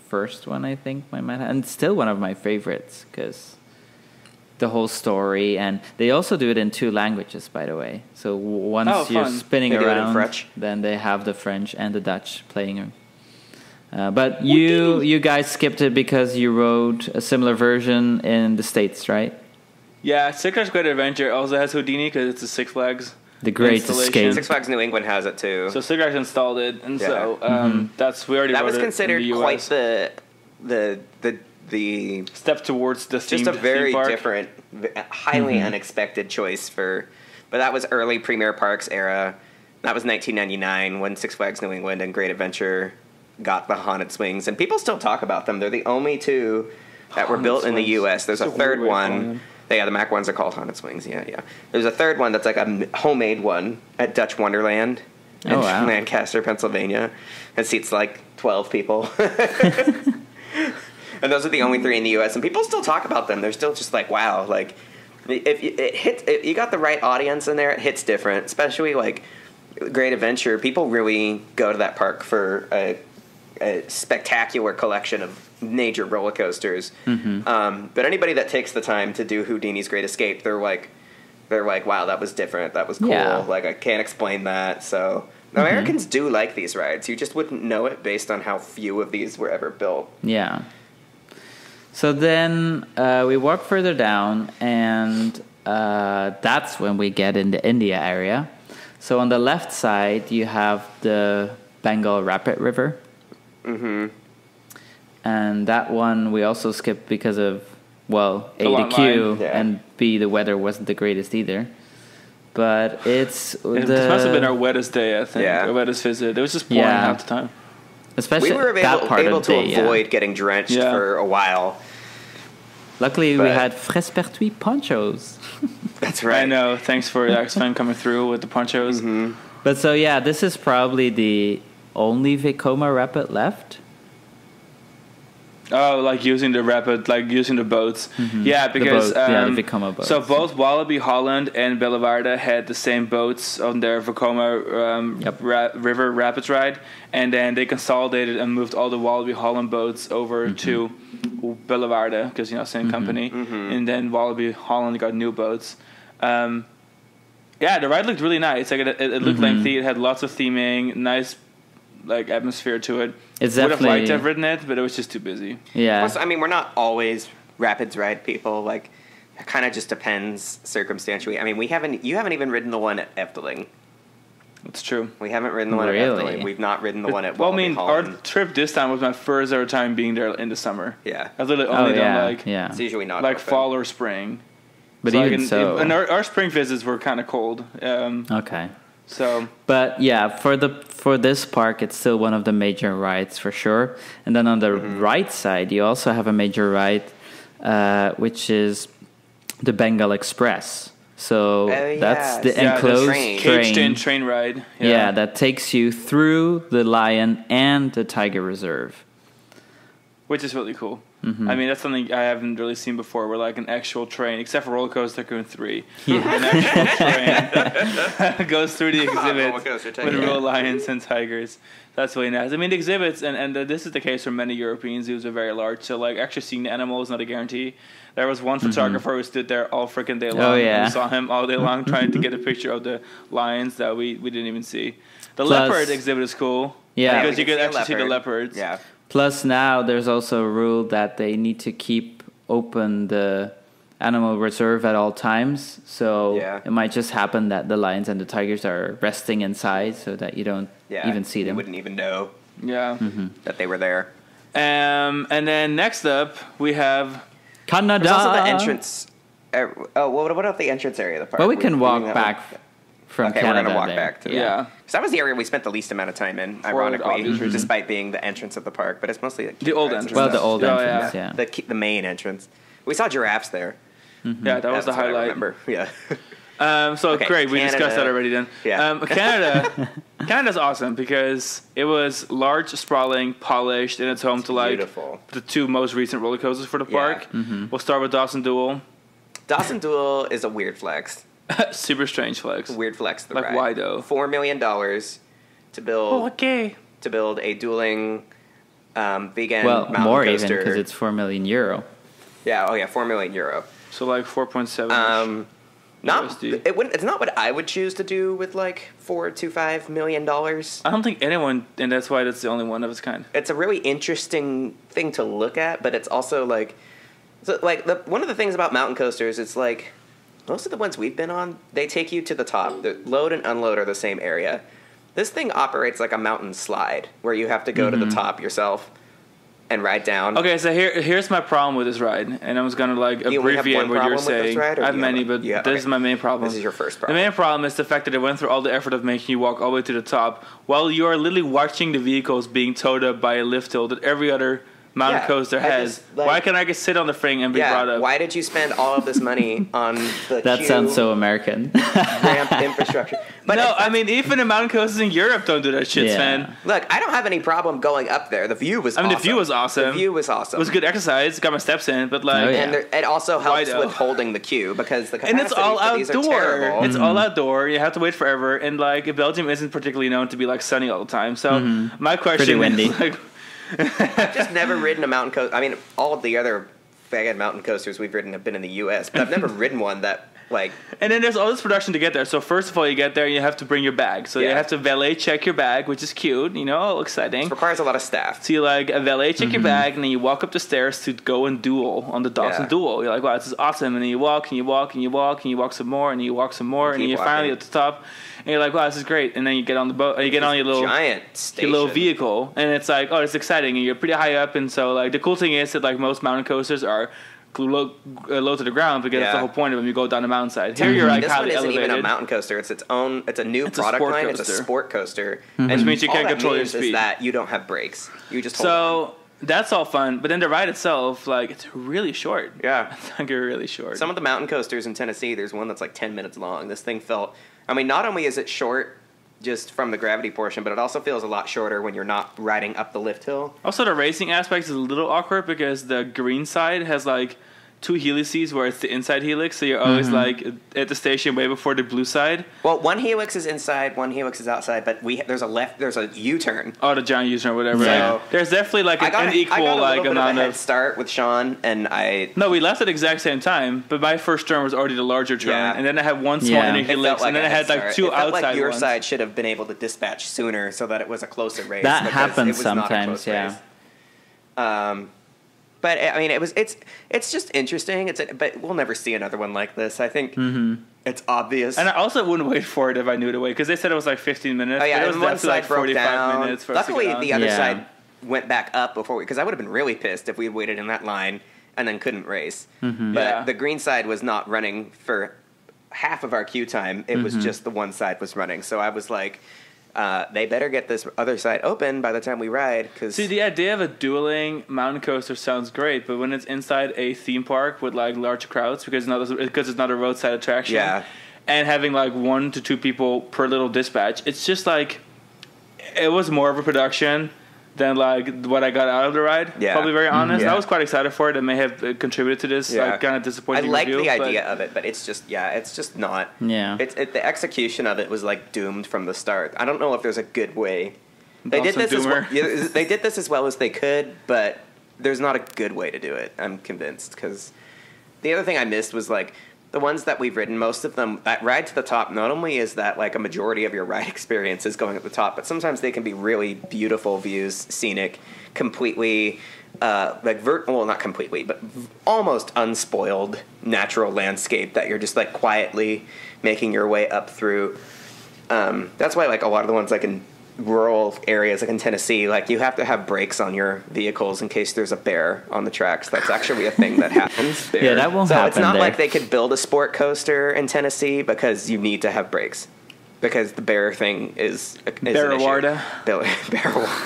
Speaker 3: first one, I think, and still one of my favorites because the whole story, and they also do it in 2 languages, by the way. So once you're spinning around, then they have the French and the Dutch playing. But you guys skipped it because you rode a similar version in the States, right?
Speaker 1: Yeah, Six Flags Great Adventure also has Houdini because it's a Six Flags.
Speaker 3: The Great Escape.
Speaker 2: Six Flags New England has it too.
Speaker 1: So Six Flags installed it, and so we already.
Speaker 2: That was
Speaker 1: rode
Speaker 2: considered
Speaker 1: it in the
Speaker 2: quite the
Speaker 1: step towards the
Speaker 2: just a very different, highly unexpected choice for. But that was early Premier Parks era. That was 1999 when Six Flags New England and Great Adventure got the haunted swings, and people still talk about them. They're the only 2 that were built in the U.S. There's a third one. Yeah, the Mac ones are called haunted swings. Yeah. There's a third one that's like a homemade one at Dutch Wonderland in Lancaster, Pennsylvania. It seats like 12 people. And those are the only 3 in the U.S. And people still talk about them. They're still just like, wow. Like, if you got the right audience in there, it hits different. Especially like Great Adventure. People really go to that park for a spectacular collection of major roller coasters. But anybody that takes the time to do Houdini's Great Escape, they're like, wow, that was different. That was cool. Yeah. Like, I can't explain that. So Americans do like these rides. You just wouldn't know it based on how few of these were ever built.
Speaker 3: Yeah. So then we walk further down, and that's when we get in the India area. So on the left side, you have the Bengal Rapid River. And that one we also skipped because of, A, the queue, and B, the weather wasn't the greatest either. But this must
Speaker 1: have been our wettest day, I think. Our wettest visit. It was just pouring half the time.
Speaker 3: Especially
Speaker 2: we were able to avoid getting drenched for a while.
Speaker 3: Luckily, we had Frespertuis ponchos.
Speaker 2: That's right.
Speaker 1: I know. Thanks for Sven coming through with the ponchos.
Speaker 3: But so, this is probably the only Vekoma Rapid left.
Speaker 1: Oh, like using the rapid, like using the boats. Yeah, because
Speaker 3: the Vekoma boats.
Speaker 1: So both Wallaby Holland and Bellewaerde had the same boats on their Vekoma River Rapids ride, and then they consolidated and moved all the Wallaby Holland boats over to Bellewaerde because same company, and then Wallaby Holland got new boats. The ride looked really nice. Like it looked lengthy. It had lots of theming, nice like atmosphere to it.
Speaker 3: It's
Speaker 1: would have liked to have ridden it, but it was just too busy.
Speaker 2: Yeah. Plus, we're not always rapids ride people. Like, it kind of just depends circumstantially. You haven't even ridden the one at Efteling.
Speaker 1: That's true.
Speaker 2: We haven't ridden the one at Efteling. We've not ridden the one at Holland.
Speaker 1: Our trip this time was my first ever time being there in the summer.
Speaker 2: Yeah.
Speaker 1: I've literally only done
Speaker 2: it's usually not
Speaker 1: like
Speaker 2: open.
Speaker 1: fall or spring.
Speaker 3: But even so.
Speaker 1: And our spring visits were kind of cold.
Speaker 3: Okay.
Speaker 1: So,
Speaker 3: but for this park, it's still one of the major rides for sure. And then on the right side, you also have a major ride, which is the Bengal Express. So that's the enclosed
Speaker 1: train ride.
Speaker 3: Yeah, that takes you through the lion and the tiger reserve,
Speaker 1: which is really cool. That's something I haven't really seen before, where like an actual train, except for Roller Coaster Tycoon 3, an actual train goes through the exhibits with real lions and tigers. That's really nice. The exhibits, and this is the case for many European zoos, are very large, so like actually seeing the animal is not a guarantee. There was one photographer who stood there all freaking day long. We saw him all day long trying to get a picture of the lions that we didn't even see. The leopard exhibit is cool.
Speaker 3: Yeah.
Speaker 1: Because you could actually see the leopards.
Speaker 2: Yeah.
Speaker 3: Plus, now there's also a rule that they need to keep open the animal reserve at all times. So it might just happen that the lions and the tigers are resting inside so that you don't even see them.
Speaker 2: You wouldn't even know that they were there.
Speaker 1: And then next up, we have
Speaker 3: Canada.
Speaker 2: There's also the entrance. what about the entrance area of the park?
Speaker 3: Well, we can walk back from Canada.
Speaker 2: We're going to walk
Speaker 3: there.
Speaker 2: back to
Speaker 1: Yeah.
Speaker 2: Because that was the area we spent the least amount of time in, ironically, despite being the entrance of the park. But it's mostly
Speaker 1: the old entrance.
Speaker 3: Well, the old entrance, yeah.
Speaker 2: The main entrance. We saw giraffes there.
Speaker 1: Mm-hmm. Yeah, that was the highlight. I
Speaker 2: remember. Yeah.
Speaker 1: Great, we discussed that already then.
Speaker 2: Yeah.
Speaker 1: Canada's awesome because it was large, sprawling, polished, and it's home to
Speaker 2: beautiful.
Speaker 1: The two most recent roller coasters for the park. Mm-hmm. We'll start with Dawson Duel.
Speaker 2: Dawson Duel is a weird flex.
Speaker 1: Super strange flex.
Speaker 2: Weird flex.
Speaker 1: Like, why though?
Speaker 2: $4 million to build a dueling vegan mountain
Speaker 3: more
Speaker 2: coaster.
Speaker 3: even because it's €4 million.
Speaker 2: Yeah. €4 million.
Speaker 1: So like 4.7.
Speaker 2: It's not what I would choose to do with like $4 to $5 million.
Speaker 1: I don't think anyone, and that's why that's the only one of its kind.
Speaker 2: It's a really interesting thing to look at, but it's also like, one of the things about mountain coasters, it's like most of the ones we've been on, they take you to the top. The load and unload are the same area. This thing operates like a mountain slide where you have to go to the top yourself and ride down.
Speaker 1: Okay, so here's my problem with this ride, and I was going to abbreviate what you're saying. I have many, but this is my main problem.
Speaker 2: This is your first problem.
Speaker 1: The main problem is the fact that they went through all the effort of making you walk all the way to the top while you are literally watching the vehicles being towed up by a lift hill that every other mountain coaster has. Why can't I just sit on the thing and be brought up?
Speaker 2: Why did you spend all of this money on the
Speaker 3: That sounds so American.
Speaker 2: ramp infrastructure? But
Speaker 1: no, I mean, even the mountain coasters in Europe don't do that shit, Sven.
Speaker 2: Look, I don't have any problem going up there. The view was awesome.
Speaker 1: The view was awesome. It was good exercise. Got my steps in, but
Speaker 2: and it also helps with holding the queue because the capacity
Speaker 1: and it's all
Speaker 2: for these are terrible.
Speaker 1: It's all outdoor. You have to wait forever, and Belgium isn't particularly known to be sunny all the time. So my question is
Speaker 2: I've just never ridden a mountain coaster. I mean, all of the other faggot mountain coasters we've ridden have been in the U.S., but I've never ridden one that,
Speaker 1: And then there's all this production to get there. So first of all, you get there and you have to bring your bag. So you have to valet check your bag, which is cute, exciting.
Speaker 2: It requires a lot of staff.
Speaker 1: So you valet check your bag, and then you walk up the stairs to go and duel on the Dawson Duel. You're like, wow, this is awesome. And then you walk, and you walk, and you walk, and you walk some more, and you walk some more, and then you're finally at the top. And you're like, wow, this is great. And then you get on the boat, you get on your little
Speaker 2: giant station.
Speaker 1: Your little vehicle, and it's like, oh, it's exciting, and you're pretty high up. And so the cool thing is that most mountain coasters are low to the ground because that's the whole point of them. You go down the mountainside. Here you're
Speaker 2: this
Speaker 1: highly
Speaker 2: one isn't
Speaker 1: elevated.
Speaker 2: even a mountain coaster. It's a new product line. It's a sport coaster,
Speaker 1: which means you can't control your
Speaker 2: speed. Is that you don't have brakes. You just hold on.
Speaker 1: That's all fun, but then the ride itself, it's really short.
Speaker 2: Yeah,
Speaker 1: it's really short.
Speaker 2: Some of the mountain coasters in Tennessee, there's one that's 10 minutes long. This thing felt. I mean, not only is it short just from the gravity portion, but it also feels a lot shorter when you're not riding up the lift hill.
Speaker 1: Also, the racing aspect is a little awkward because the green side has two helices where it's the inside helix, so you're always at the station way before the blue side.
Speaker 2: Well, one helix is inside, one helix is outside, but there's a U-turn.
Speaker 1: Oh, the giant U-turn, whatever.
Speaker 2: So
Speaker 1: there's definitely an equal amount of
Speaker 2: head start with Sean, and
Speaker 1: No, we left at the exact same time, but my first turn was already the larger turn, and then I had one small inner helix, and then I had two outside ones.
Speaker 2: Like your side should have been able to dispatch sooner so that it was a closer race.
Speaker 3: That happens sometimes,
Speaker 2: But I mean, it's just interesting. But we'll never see another one like this. I think it's obvious.
Speaker 1: And I also wouldn't wait for it if I knew the way because they said it was 15 minutes.
Speaker 2: Oh yeah,
Speaker 1: it was
Speaker 2: one side
Speaker 1: 45
Speaker 2: down.
Speaker 1: minutes. For
Speaker 2: Luckily, the other side went back up before because I would have been really pissed if we had waited in that line and then couldn't race. But the green side was not running for half of our queue time. It was just the one side was running. So I was like. They better get this other side open by the time we ride.
Speaker 1: See, the idea of a dueling mountain coaster sounds great, but when it's inside a theme park with large crowds because it's not a roadside attraction, and having 1 to 2 people per little dispatch, it's just it was more of a production than what I got out of the ride. Yeah. Probably very honest. I was quite excited for it. It may have contributed to this kind of disappointing
Speaker 2: I like
Speaker 1: review,
Speaker 2: the idea of it, but it's just not.
Speaker 3: Yeah.
Speaker 2: The execution of it was doomed from the start. I don't know if there's a good way. They did this as well as they could, but there's not a good way to do it. I'm convinced because the other thing I missed was the ones that we've ridden, most of them, that ride to the top, not only is that a majority of your ride experience is going at the top, but sometimes they can be really beautiful views, scenic, completely, not completely, but almost unspoiled natural landscape that you're just quietly making your way up through. That's why a lot of the ones in rural areas like in Tennessee, like you have to have brakes on your vehicles in case there's a bear on the tracks. That's actually a thing that happens there.
Speaker 3: Yeah, that won't happen.
Speaker 2: So it's not
Speaker 3: there.
Speaker 2: like they could build a sport coaster in Tennessee because you need to have brakes. Because the bear thing is
Speaker 1: Bellewaerde.
Speaker 2: Bellewaerde.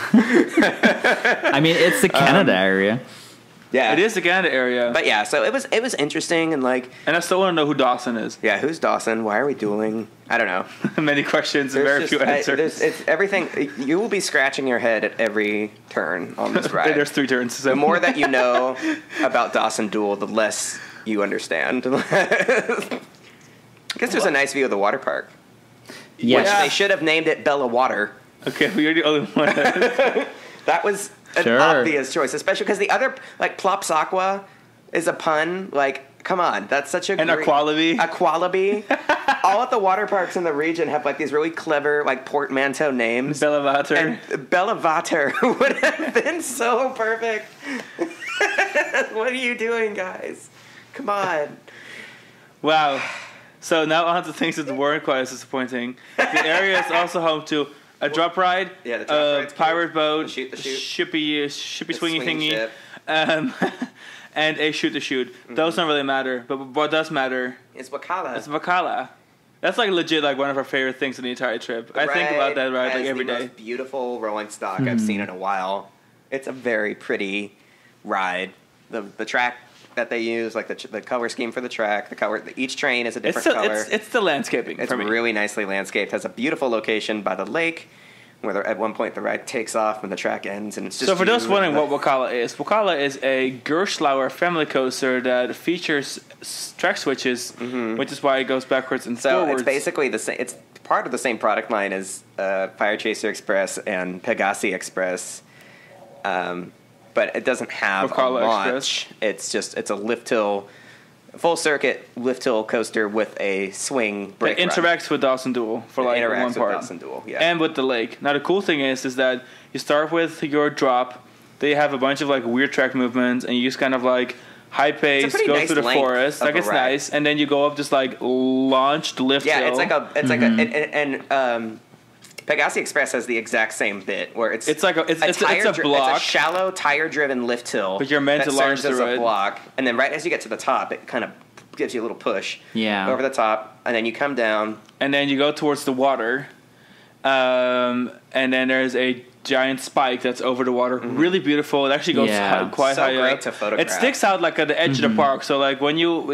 Speaker 3: I mean, it's the Canada area.
Speaker 2: Yeah,
Speaker 1: it is the Canada area.
Speaker 2: But yeah, so it was interesting and like.
Speaker 1: And I still want to know who Dawson is.
Speaker 2: Yeah, who's Dawson? Why are we dueling? I don't know.
Speaker 1: Many questions and very few answers.
Speaker 2: It's everything. You will be scratching your head at every turn on this ride.
Speaker 1: There's 3 turns. So.
Speaker 2: The more that you know about Dawson Duel, the less you understand. I guess there's a nice view of the water park.
Speaker 3: Yes.
Speaker 2: Which they should have named it Bellewaerde.
Speaker 1: Okay, but you're the only one.
Speaker 2: That was an obvious choice, especially because the other, like, Plops Aqua is a pun. Like, come on, that's such a
Speaker 1: and
Speaker 2: great...
Speaker 1: Aqualibi.
Speaker 2: All of the water parks in the region have, like, these really clever, like, portmanteau names.
Speaker 1: Bellewaerde.
Speaker 2: And Bellewaerde would have been so perfect. What are you doing, guys? Come on.
Speaker 1: Wow. So now on to things that weren't quite as disappointing. The area is also home to a drop ride,
Speaker 2: yeah, the drop ride's
Speaker 1: pirate
Speaker 2: cute.
Speaker 1: boat,
Speaker 2: the
Speaker 1: shippy swingy thingy,
Speaker 2: ship.
Speaker 1: and a shoot. Mm-hmm. Those don't really matter, but what does matter
Speaker 2: is Wakala.
Speaker 1: It's Wakala. That's like legit like one of our favorite things in the entire trip. I think about that ride like every day.
Speaker 2: Most beautiful rolling stock I've seen in a while. It's a very pretty ride. The track that they use, like the color scheme for the track, each train is a different color.
Speaker 1: It's the landscaping.
Speaker 2: It's really nicely landscaped. Has a beautiful location by the lake, where at one point the ride takes off and the track ends, and it's just.
Speaker 1: So for those wondering what Wakala is a Gerstlauer family coaster that features track switches, which is why it goes backwards and forwards.
Speaker 2: So it's basically the same. It's part of the same product line as Fire Chaser Express and Pegasi Express. But it doesn't have
Speaker 1: Wakala
Speaker 2: a launch.
Speaker 1: Express.
Speaker 2: It's a lift hill, full circuit lift hill coaster with a swing brake.
Speaker 1: It interacts with Dawson Duel for like one part.
Speaker 2: With Dawson Duel, yeah.
Speaker 1: And with the lake. Now the cool thing is that you start with your drop. They have a bunch of like weird track movements, and you just kind of like high pace go
Speaker 2: nice
Speaker 1: through the forest. Like it's
Speaker 2: ride.
Speaker 1: nice, and then you go up just like launched lift hill.
Speaker 2: Yeah, Pegasi Express has the exact same bit where it's
Speaker 1: a block.
Speaker 2: It's a shallow tire-driven lift hill.
Speaker 1: But you're meant to launch
Speaker 2: as
Speaker 1: a
Speaker 2: block, and then right as you get to the top, it kind of gives you a little push.
Speaker 3: Yeah.
Speaker 2: Over the top, and then you come down,
Speaker 1: and then you go towards the water, and then there's a giant spike that's over the water. Really beautiful. It actually goes quite high
Speaker 2: great
Speaker 1: up.
Speaker 2: to photograph.
Speaker 1: It sticks out like at the edge of the park. So like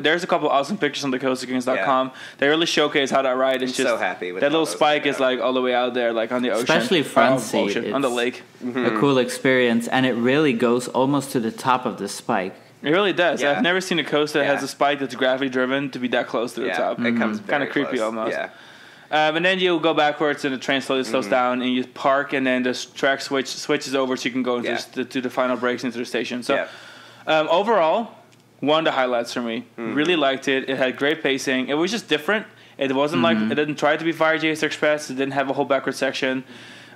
Speaker 1: there's a couple awesome pictures on thecoasterkings.com. They really showcase how that ride is.
Speaker 2: I'm so happy with
Speaker 1: that little spike is like all the way out there, like on the ocean,
Speaker 3: especially front seat
Speaker 1: on the lake.
Speaker 3: A cool experience, and it really goes almost to the top of the spike.
Speaker 1: It really does.
Speaker 2: Yeah.
Speaker 1: I've never seen a coaster that has a spike that's gravity driven to be that close to the top.
Speaker 2: It comes
Speaker 1: kind of creepy almost.
Speaker 2: Yeah.
Speaker 1: And then you go backwards and the train slowly slows down and you park and then the track switches over so you can go into to the final breaks into the station. So overall, one of the highlights for me. Really liked it. It had great pacing. It was just different. It wasn't like it didn't try to be Fire Chaser Express. It didn't have a whole backward section.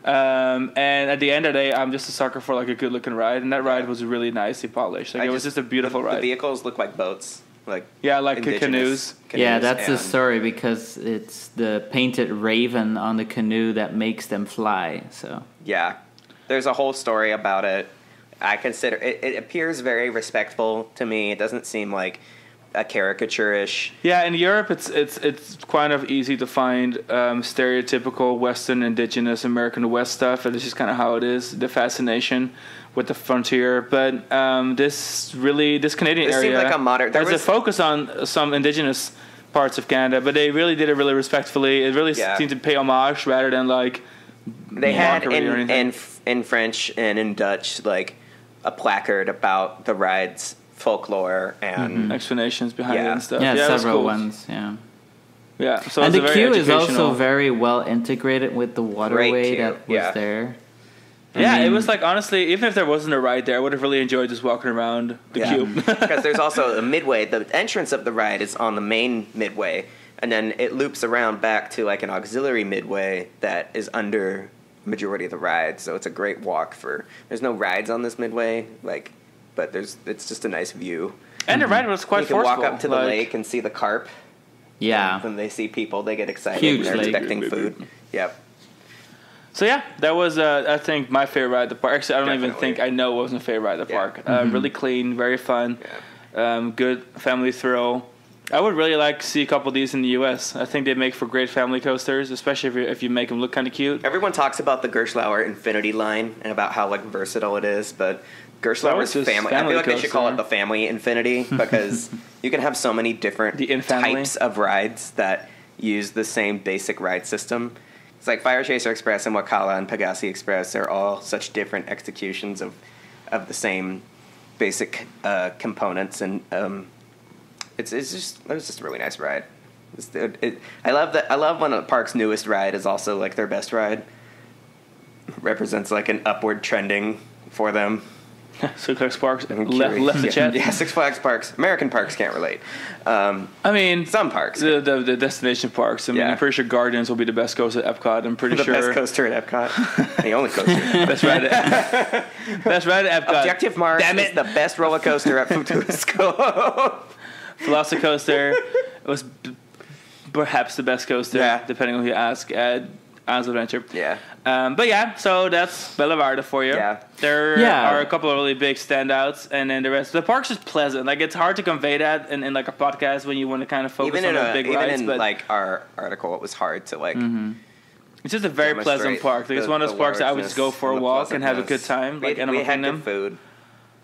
Speaker 1: And at the end of the day, I'm just a sucker for like a good looking ride, and that ride was really nicely polished. Like it was just a beautiful ride.
Speaker 2: The vehicles look like boats. Like
Speaker 1: canoes.
Speaker 3: Yeah, that's the story because it's the painted raven on the canoe that makes them fly. So
Speaker 2: yeah, there's a whole story about it. I consider it appears very respectful to me. It doesn't seem like a caricature-ish.
Speaker 1: Yeah, in Europe, it's kind of easy to find stereotypical Western, indigenous, American West stuff, and it's just kind of how it is. The fascination with the frontier, but this Canadian area
Speaker 2: seemed like a modern.
Speaker 1: There's a focus on some indigenous parts of Canada, but they really did it really respectfully. It really seemed to pay homage rather than like
Speaker 2: they had in French and in Dutch like a placard about the ride's folklore and
Speaker 1: explanations behind it and stuff.
Speaker 3: Yeah, several
Speaker 1: cool.
Speaker 3: ones.
Speaker 1: Yeah. So
Speaker 3: and the queue is also very well integrated with the waterway that was there.
Speaker 1: It was like, honestly, even if there wasn't a ride there, I would have really enjoyed just walking around the queue.
Speaker 2: Because there's also a midway. The entrance of the ride is on the main midway, and then it loops around back to like an auxiliary midway that is under majority of the ride. So it's a great walk there's no rides on this midway, but it's just a nice view.
Speaker 1: And the ride was quite forceful.
Speaker 2: You can walk up to the lake and see the carp.
Speaker 3: Yeah.
Speaker 2: When they see people, they get excited.
Speaker 3: Huge
Speaker 2: and they're
Speaker 3: lake.
Speaker 2: expecting food. Yep.
Speaker 1: So yeah, that was I think my favorite ride at the park. Actually, I don't even think I know what was my favorite ride at the park. Really clean, very fun, good family thrill. I would really like to see a couple of these in the U.S. I think they make for great family coasters, especially if you make them look kind of cute.
Speaker 2: Everyone talks about the Gerstlauer Infinity line and about how like versatile it is, but Gerstlauer's family. I feel like they should call it the Family Infinity because you can have so many different types of rides that use the same basic ride system. It's like Fire Chaser Express and Wakala and Pegasi Express are all such different executions of the same basic components, and it was just a really nice ride. I love that. I love when a park's newest ride is also like their best ride. It represents like an upward trending for them.
Speaker 1: Six Flags Parks left the chat.
Speaker 2: Yeah, Six Flags Parks. American parks can't relate.
Speaker 1: I mean,
Speaker 2: some parks.
Speaker 1: The destination parks. I mean, I'm pretty sure Guardians will be the best coaster at Epcot. I'm pretty sure.
Speaker 2: The best coaster at Epcot. The only coaster.
Speaker 1: Best ride at Epcot.
Speaker 2: Objective Mars is the best roller coaster at Futurisco.
Speaker 1: Velocicoaster was perhaps the best coaster, depending on who you ask, at Islands of Adventure.
Speaker 2: Yeah.
Speaker 1: But yeah, so that's Bellewaerde for you.
Speaker 2: Yeah.
Speaker 1: There are a couple of really big standouts, and then the rest. The park's just pleasant. Like, it's hard to convey that in like a podcast when you want to kind of focus on the big rides.
Speaker 2: Even in like our article, it was hard to like.
Speaker 1: It's just a very pleasant park. Like, it's one of those parks that I would just go for a walk and have a good time. Like Animal Kingdom.
Speaker 2: Food.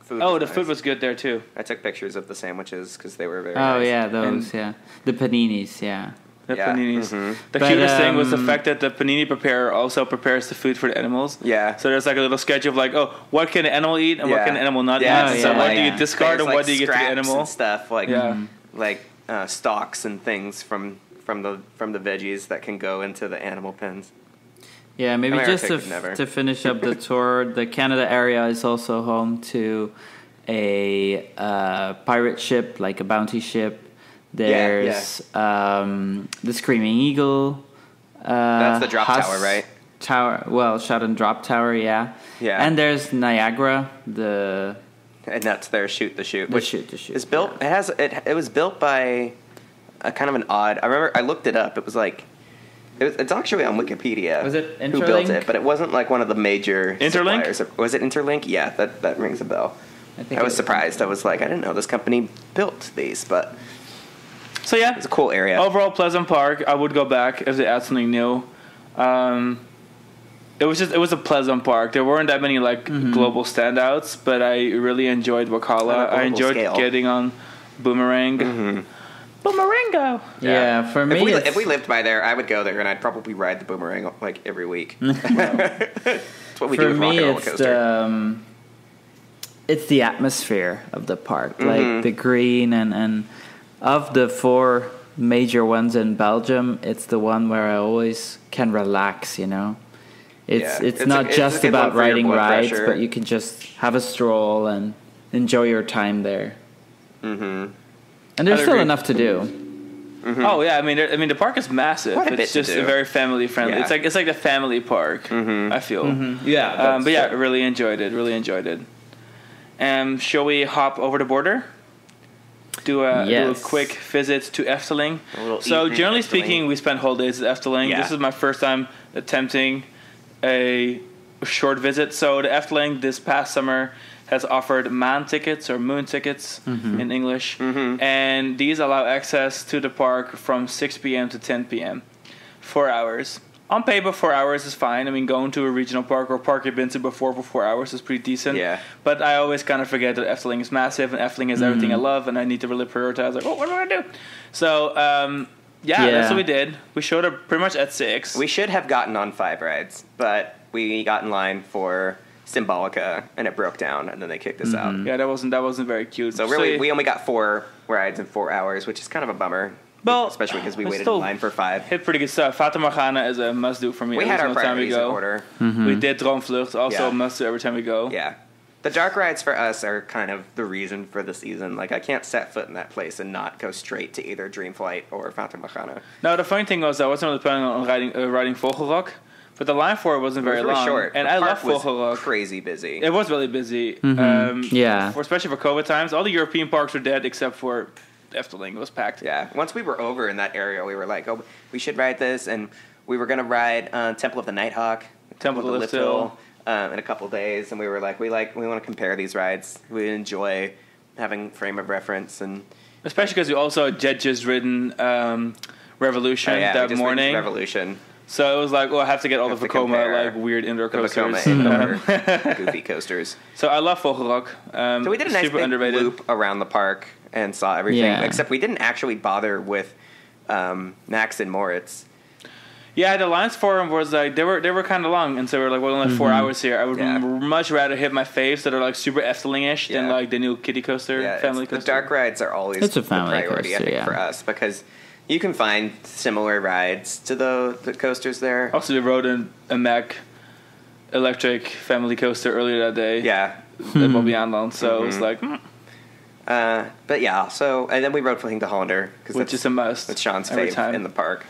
Speaker 1: The food was good there too.
Speaker 2: I took pictures of the sandwiches because they were very
Speaker 3: nice.
Speaker 2: Yeah,
Speaker 3: those, the paninis,
Speaker 1: The paninis. The cutest thing was the fact that the panini preparer also prepares the food for the animals.
Speaker 2: Yeah.
Speaker 1: So there's like a little sketch of like, what can the animal eat and what can the animal not eat. So what do you discard and what do you give to the animal?
Speaker 2: And stuff like stalks and things from the veggies that can go into the animal pens.
Speaker 3: Yeah, maybe just to finish up the tour, the Canada area is also home to a pirate ship, like a bounty ship. There's the Screaming Eagle.
Speaker 2: That's the drop tower, right?
Speaker 3: Shot and drop tower, yeah. And there's Niagara,
Speaker 2: and that's their Shoot the Chute.
Speaker 3: It's
Speaker 2: built. It was built by a kind of an odd. I remember I looked it up. It was like. It's actually on Wikipedia.
Speaker 3: Was it Interlink?
Speaker 2: Who built it? But it wasn't like one of the major
Speaker 1: Interlink?
Speaker 2: suppliers. Was it Interlink? Yeah, that rings a bell. I was surprised. I was like, I didn't know this company built these, but
Speaker 1: so yeah,
Speaker 2: it's a cool area.
Speaker 1: Overall, pleasant park. I would go back if they add something new. It was a pleasant park. There weren't that many like global standouts, but I really enjoyed Wakala. I enjoyed getting on Boomerang. Boomerango.
Speaker 3: Yeah, for me,
Speaker 2: if we lived by there, I would go there, and I'd probably ride the Boomerang like every week. That's what we do with Rocket Roller Coaster.
Speaker 3: It's the atmosphere of the park, like the green, and of the 4 major ones in Belgium, it's the one where I always can relax. It's not just about riding rides, but you can just have a stroll and enjoy your time there. And there's still enough to do.
Speaker 1: Oh yeah, I mean the park is massive. It's just very family friendly. Yeah. It's like the family park. I feel.
Speaker 3: Yeah,
Speaker 1: but yeah, really enjoyed it. Shall we hop over the border? Do a quick visit to Efteling. So generally speaking, we spend whole days at Efteling. Yeah. This is my first time attempting a short visit. So the Efteling this past summer has offered MAN tickets or moon tickets in English. And these allow access to the park from 6 p.m. to 10 p.m. 4 hours. On paper, 4 hours is fine. I mean, going to a regional park or park you've been to before for 4 hours is pretty decent. Yeah. But I always kind of forget that Efteling is massive and Efteling is everything I love, and I need to really prioritize. Like, what am I going to do? So, that's what we did. We showed up pretty much at 6.
Speaker 2: We should have gotten on 5 rides, but we got in line for Symbolica, and it broke down, and then they kicked us out.
Speaker 1: Yeah, that wasn't very cute.
Speaker 2: So really, we only got 4 rides in 4 hours, which is kind of a bummer. Well, especially because we waited in line for 5.
Speaker 1: Hit pretty good stuff. Fata Morgana is a must-do for me.
Speaker 2: We had our priorities in order.
Speaker 1: We did Droomvlucht, also a must-do every time we go.
Speaker 2: Yeah. The dark rides for us are kind of the reason for the season. Like, I can't set foot in that place and not go straight to either Dreamflight or Fata Morgana.
Speaker 1: No, the funny thing was I wasn't really planning on riding Vogelrok. But the line for it wasn't very long.
Speaker 2: Short.
Speaker 1: And I love Vogelrok.
Speaker 2: Crazy busy.
Speaker 1: It was really busy. Especially for COVID times. All the European parks were dead except for Efteling. It was packed.
Speaker 2: Yeah. Once we were over in that area, we were like, we should ride this. And we were going to ride Temple of the Nighthawk.
Speaker 1: Temple to Lift Hill.
Speaker 2: In a couple days, and we were like, we want to compare these rides. We enjoy having frame of reference, and
Speaker 1: especially because we also had just ridden Revolution that morning.
Speaker 2: Revolution.
Speaker 1: So it was like, I have to get all the Vekoma like weird indoor coasters,
Speaker 2: goofy coasters.
Speaker 1: So I love Vogelrok.
Speaker 2: So we did a nice big loop around the park and saw everything, except we didn't actually bother with Max and Moritz.
Speaker 1: Yeah, the lines for them was like they were kind of long, and so we were like, we only have 4 hours here. I would much rather hit my faves that are like super Efteling-ish than like the new kiddie coaster, family coaster.
Speaker 2: The dark rides are always the priority, coaster, I think, for us, because you can find similar rides to the coasters there.
Speaker 1: Also, we rode a Mack electric family coaster earlier that day.
Speaker 2: Yeah,
Speaker 1: at Bobby Aanland, so it was like.
Speaker 2: But yeah, so and then we rode Fling de Hollander,
Speaker 1: which is a must.
Speaker 2: It's Sean's fave in the park.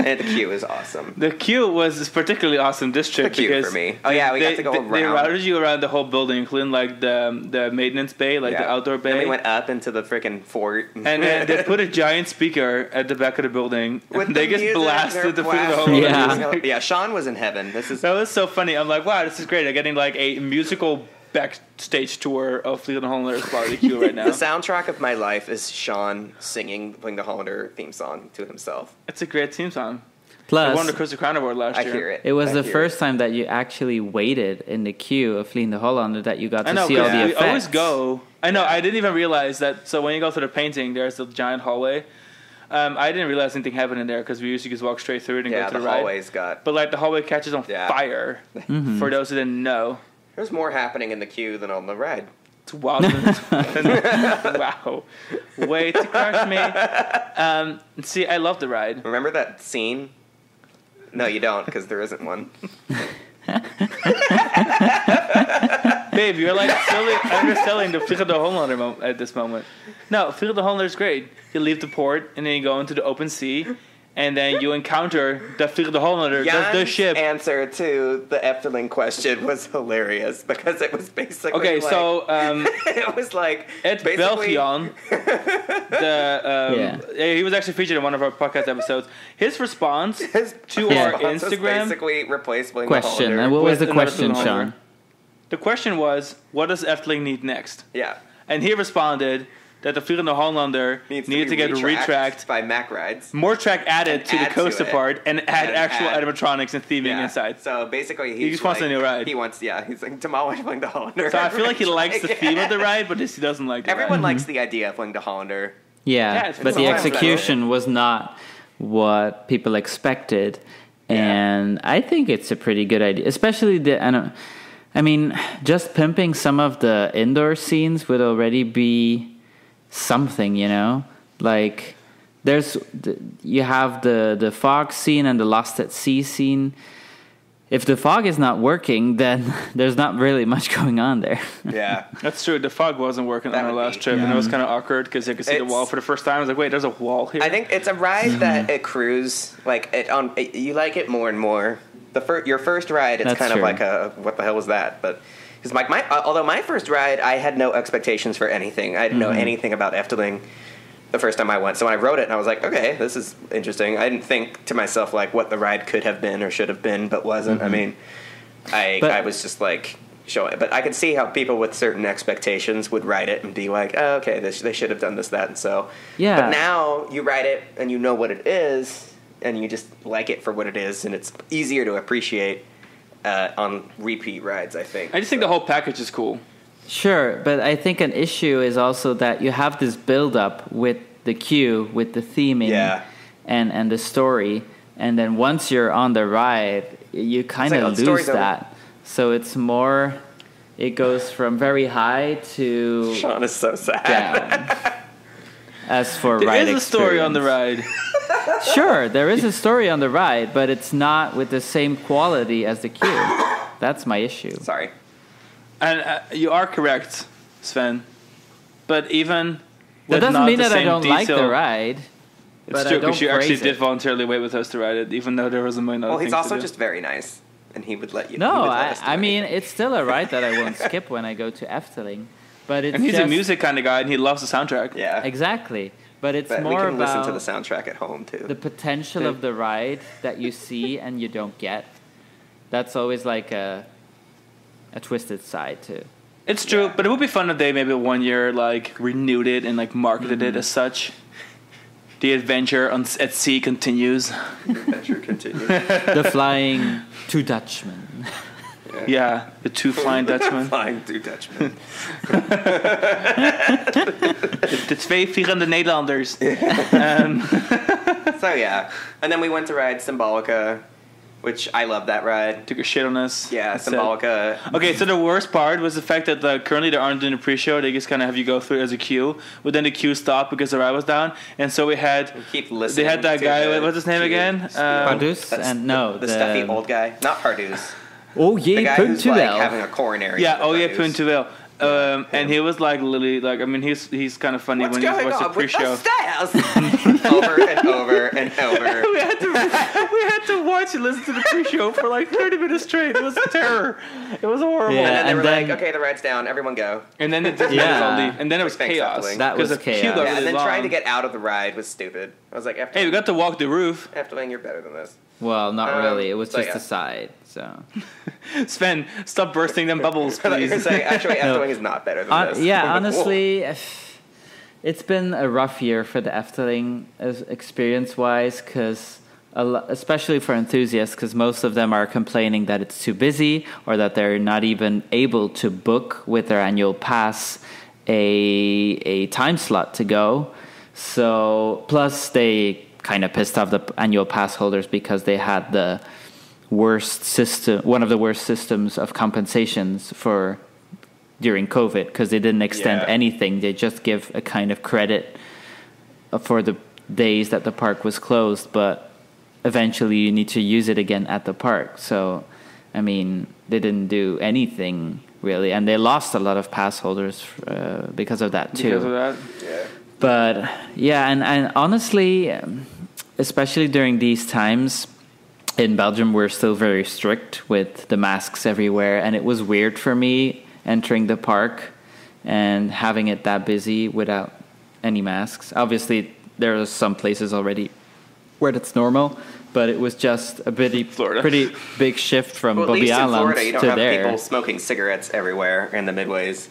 Speaker 2: And the queue is awesome.
Speaker 1: The queue was particularly awesome this trip.
Speaker 2: The queue for me. Oh yeah, we got to go around.
Speaker 1: They routed you around the whole building, including like the maintenance bay, like the outdoor bay.
Speaker 2: And we went up into the freaking fort.
Speaker 1: And then they put a giant speaker at the back of the building. And they just blasted the Fling de Hollander.
Speaker 2: Yeah, Sean was in heaven.
Speaker 1: That was so funny. I'm like, wow, this is great. I'm getting like a musical backstage tour of Fling de Hollander as part of the queue right now.
Speaker 2: The soundtrack of my life is Sean singing Fling de Hollander theme song to himself.
Speaker 1: It's a great theme song.
Speaker 3: Plus,
Speaker 1: I won the Coaster Crown Award last year.
Speaker 2: I hear it.
Speaker 3: It was the first time that you actually waited in the queue of Fling de Hollander that you got to see all the effects.
Speaker 1: We always go. I know. I didn't even realize that. So when you go through the painting, there's a giant hallway. I didn't realize anything happened in there because we usually just walk straight through it and go to the ride.
Speaker 2: hallway's got.
Speaker 1: But like the hallway catches on fire. For those who didn't know.
Speaker 2: There's more happening in the queue than on the ride.
Speaker 1: It's wild. Wow. Way to crush me. See, I love the ride.
Speaker 2: Remember that scene? No, you don't, because there isn't one.
Speaker 1: Babe, you're like underselling the Vliegende Hollander at this moment. No, Vliegende Hollander is great. You leave the port, and then you go into the open sea. And then you encounter the Vliegende Hollander, the ship.
Speaker 2: Jan's answer to the Efteling question was hilarious because it was basically it was like
Speaker 1: at Belgium, he was actually featured in one of our podcast episodes. His response to our Instagram
Speaker 2: was basically replace Fling
Speaker 3: question. And what was the question, Sean?
Speaker 1: The question was, what does Efteling need next?
Speaker 2: Yeah.
Speaker 1: And he responded that the Vliegende Hollander needed to get retracked
Speaker 2: by Mack rides.
Speaker 1: More track added to the coaster part and add actual animatronics and theming inside.
Speaker 2: So basically,
Speaker 1: he just wants a new ride.
Speaker 2: He wants, he's like, demolish Fling de Hollander.
Speaker 1: So I feel like he likes the theme of the ride, but he doesn't like the
Speaker 2: Everyone likes the idea of Fling de Hollander.
Speaker 3: Yeah, but the execution was not what people expected. And I think it's a pretty good idea, especially just pimping some of the indoor scenes would already be something, like you have the fog scene and the Lost at Sea scene. If the fog is not working, then there's not really much going on there.
Speaker 2: Yeah,
Speaker 1: that's true. The fog wasn't working on our last trip, and it was kind of awkward because you could see the wall for the first time. I was like, wait, there's a wall here.
Speaker 2: I think it's a ride that accrues, you like it more and more. Your first ride, it's kind of like what the hell was that? But because although my first ride, I had no expectations for anything. I didn't know anything about Efteling the first time I went. So when I rode it, and I was like, okay, this is interesting. I didn't think to myself like what the ride could have been or should have been, but wasn't. I mean, I was just like showing it. But I could see how people with certain expectations would ride it and be like, oh, okay, they should have done this, that, and so. Yeah. But now you ride it and you know what it is, and you just like it for what it is, and it's easier to appreciate on repeat rides, I think.
Speaker 1: I just think the whole package is cool.
Speaker 3: Sure, but I think an issue is also that you have this build-up with the queue, with the theming and the story, and then once you're on the ride, you kind of lose that. So it's more, it goes from very high to
Speaker 2: Sean is so sad.
Speaker 3: Down. As for ride experience.
Speaker 1: There is a story on the ride.
Speaker 3: Sure, there is a story on the ride, but it's not with the same quality as the queue. That's my issue.
Speaker 2: Sorry.
Speaker 1: And you are correct, Sven. But even
Speaker 3: that doesn't mean that I don't like the ride.
Speaker 1: It's true, because you actually did voluntarily wait with us to ride it, even though there was a million other things to do.
Speaker 2: Well, he's also just very nice, and he would let you.
Speaker 3: No, I mean, it's still a ride that I won't skip when I go to Efteling. But it's
Speaker 1: and he's a music kind of guy, and he loves the soundtrack.
Speaker 2: Yeah,
Speaker 3: exactly. But it's more
Speaker 2: we can
Speaker 3: about
Speaker 2: listen to the soundtrack at home too.
Speaker 3: The potential of the ride that you see and you don't get. That's always like a twisted side too.
Speaker 1: It's true, but it would be fun if they maybe 1 year like renewed it and like marketed it as such. The adventure at sea continues.
Speaker 2: The adventure continues.
Speaker 3: The flying two Dutchmen.
Speaker 1: Yeah, the two flying Dutchmen.
Speaker 2: Flying two Dutchmen.
Speaker 1: De twee vliegende Nederlanders.
Speaker 2: So yeah, and then we went to ride Symbolica, which I love that ride.
Speaker 1: Took a shit on us.
Speaker 2: Yeah, Symbolica.
Speaker 1: Okay, so the worst part was the fact that currently they aren't doing a pre-show. They just kind of have you go through it as a queue. But then the queue stopped because the ride was down. And so we had...
Speaker 2: Keep listening.
Speaker 1: They had that guy, what's his name again?
Speaker 3: Pardus? And no,
Speaker 2: the stuffy old guy. Not Pardus.
Speaker 3: Oh yeah,
Speaker 2: the guy who's like having a coronary.
Speaker 1: Yeah, Puntuville. And he was like literally like, I mean, he's kind of funny when you watch the pre-show.
Speaker 2: Over and over and over.
Speaker 1: we had to watch and listen to the pre-show for like 30 minutes straight. It was terror. It was horrible.
Speaker 2: Yeah, and then they were like, okay, the ride's down, everyone go.
Speaker 1: And then it was chaos.
Speaker 3: That was chaos.
Speaker 1: Really
Speaker 2: and then
Speaker 1: long.
Speaker 2: trying to get out of the ride was stupid. I was like,
Speaker 1: hey, we got to walk the roof.
Speaker 2: Efteling, you're better than this.
Speaker 3: Well, not really. It was just a side. So,
Speaker 1: Sven, stop bursting them bubbles, please.
Speaker 2: Actually, Efteling is not better than this.
Speaker 3: Yeah, honestly, it's been a rough year for the Efteling experience-wise, because especially for enthusiasts, because most of them are complaining that it's too busy or that they're not even able to book with their annual pass a time slot to go. So, plus they kind of pissed off the annual pass holders because they had the worst system, one of the worst systems of compensations for during COVID, because they didn't extend anything. They just give a kind of credit for the days that the park was closed, but eventually you need to use it again at the park. So, I mean, they didn't do anything really, and they lost a lot of pass holders because of that too.
Speaker 1: Because of that?
Speaker 2: Yeah.
Speaker 3: But yeah, and honestly, especially during these times, in Belgium, we're still very strict with the masks everywhere, and it was weird for me entering the park and having it that busy without any masks. Obviously, there are some places already where that's normal, but it was just a pretty big shift from Bobby Island
Speaker 2: Florida, you don't
Speaker 3: to
Speaker 2: have
Speaker 3: there.
Speaker 2: people smoking cigarettes everywhere in the midways.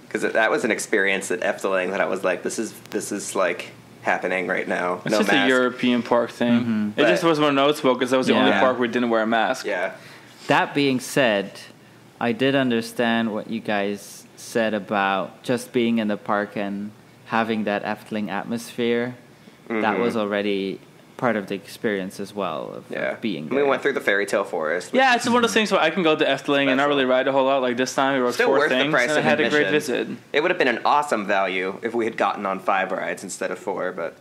Speaker 2: Because that was an experience at Efteling that I was like, this is like happening right now.
Speaker 1: It's just a European park thing. Mm-hmm. It just was more noticeable because that was the only park where we didn't wear a mask.
Speaker 2: Yeah.
Speaker 3: That being said, I did understand what you guys said about just being in the park and having that Efteling atmosphere. Mm-hmm. That was already part of the experience as well of being there.
Speaker 2: We went through the fairy tale forest.
Speaker 1: Yeah, it's one of those things where I can go to Efteling and not really ride a whole lot. Like this time we rode
Speaker 2: still
Speaker 1: 4
Speaker 2: worth
Speaker 1: things
Speaker 2: the price
Speaker 1: and I had a great visit.
Speaker 2: It would have been an awesome value if we had gotten on 5 rides instead of 4, but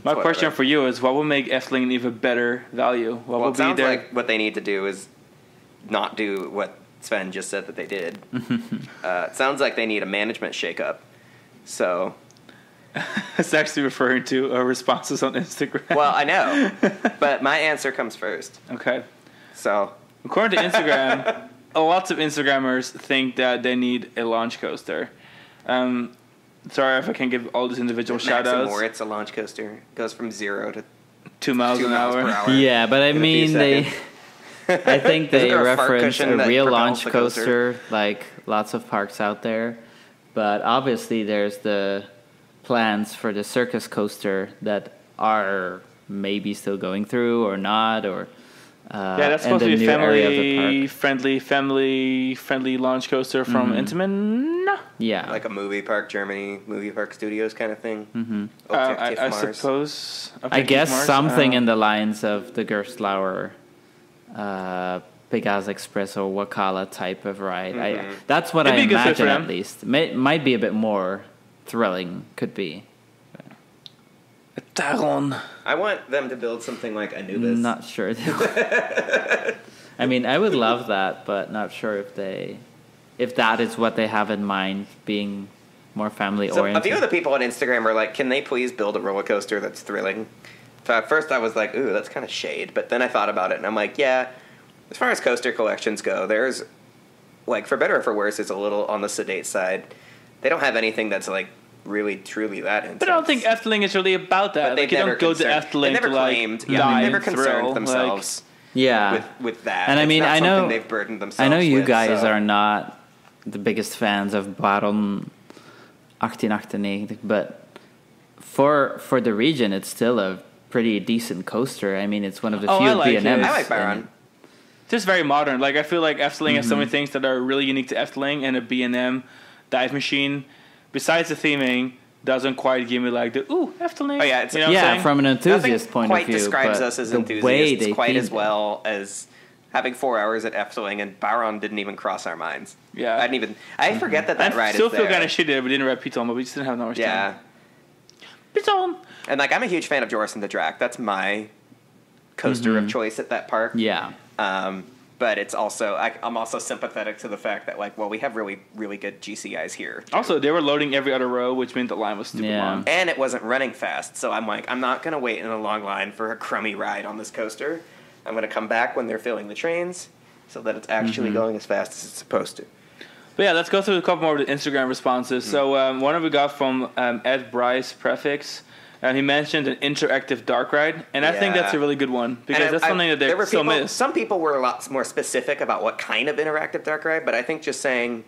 Speaker 1: my question for you is, what will make Efteling an even better value? What will
Speaker 2: it sounds
Speaker 1: be there?
Speaker 2: like what they need to do is not do what Sven just said that they did. It sounds like they need a management shakeup. So
Speaker 1: it's actually referring to responses on Instagram.
Speaker 2: Well, I know, but my answer comes first.
Speaker 1: Okay.
Speaker 2: So
Speaker 1: according to Instagram, lots of Instagrammers think that they need a launch coaster. Sorry if I can't give all these individual shout-outs.
Speaker 2: It's a launch coaster. It goes from 0 to
Speaker 1: 2 miles an hour.
Speaker 2: per hour.
Speaker 3: Yeah, but I mean, I think they reference a real launch coaster, like lots of parks out there. But obviously there's the plans for the circus coaster that are maybe still going through or not, or
Speaker 1: that's supposed to be a family-friendly launch coaster from Intamin.
Speaker 3: Yeah,
Speaker 2: like a movie park studios kind of thing.
Speaker 3: Mm-hmm.
Speaker 1: I suppose.
Speaker 3: I guess something in the lines of the Gerstlauer Pegasus Express or Wakala type of ride.
Speaker 2: Mm-hmm.
Speaker 3: That's what I imagine, at least. Might be a bit more thrilling, could be.
Speaker 1: Taron.
Speaker 2: I want them to build something like Anubis.
Speaker 3: Not sure. I mean, I would love that, but not sure if that is what they have in mind, being more family oriented.
Speaker 2: A few of the people on Instagram are like, "Can they please build a roller coaster that's thrilling?" So at first I was like, "Ooh, that's kind of shade," but then I thought about it and I'm like, "Yeah." As far as coaster collections go, there's, like, for better or for worse, it's a little on the sedate side. They don't have anything that's, like, really truly that intense.
Speaker 1: But I don't think Efteling is really about that.
Speaker 2: But they
Speaker 1: like, you don't go to Efteling
Speaker 2: they never
Speaker 1: to
Speaker 2: claimed,
Speaker 1: like die
Speaker 2: they never
Speaker 1: and
Speaker 2: concerned
Speaker 1: thrill,
Speaker 2: themselves with that.
Speaker 3: And I mean, I know
Speaker 2: they've burdened themselves.
Speaker 3: I know you
Speaker 2: with,
Speaker 3: guys are not the biggest fans of Baron 1898, but for the region, it's still a pretty decent coaster. I mean, it's one of the few B&Ms.
Speaker 2: I like Baron.
Speaker 1: Just very modern. Like, I feel like Efteling has so many things that are really unique to Efteling, and a B&M dive machine, besides the theming, doesn't quite give me like the Efteling.
Speaker 2: Oh yeah, it's,
Speaker 3: from an enthusiast point of view.
Speaker 2: Quite describes us as enthusiasts quite as well as having 4 hours at Efteling, and Baron didn't even cross our minds.
Speaker 1: Yeah,
Speaker 2: I forget that ride is there.
Speaker 1: I still feel kind of shitty that we didn't ride Python, but we just didn't have that much time.
Speaker 2: Yeah,
Speaker 1: Python.
Speaker 2: And like, I'm a huge fan of Joris and the Drac. That's my coaster of choice at that park.
Speaker 3: Yeah.
Speaker 2: But it's also, I'm also sympathetic to the fact that, like, well, we have really, really good GCIs here, too.
Speaker 1: Also, they were loading every other row, which meant the line was stupid long.
Speaker 2: And it wasn't running fast. So I'm like, I'm not going to wait in a long line for a crummy ride on this coaster. I'm going to come back when they're filling the trains so that it's actually going as fast as it's supposed to.
Speaker 1: But yeah, let's go through a couple more of the Instagram responses. So one of we got from Ed Bryce Prefix. He mentioned an interactive dark ride, and I think that's a really good one, because that's something that they still miss.
Speaker 2: Some people were a lot more specific about what kind of interactive dark ride, but I think just saying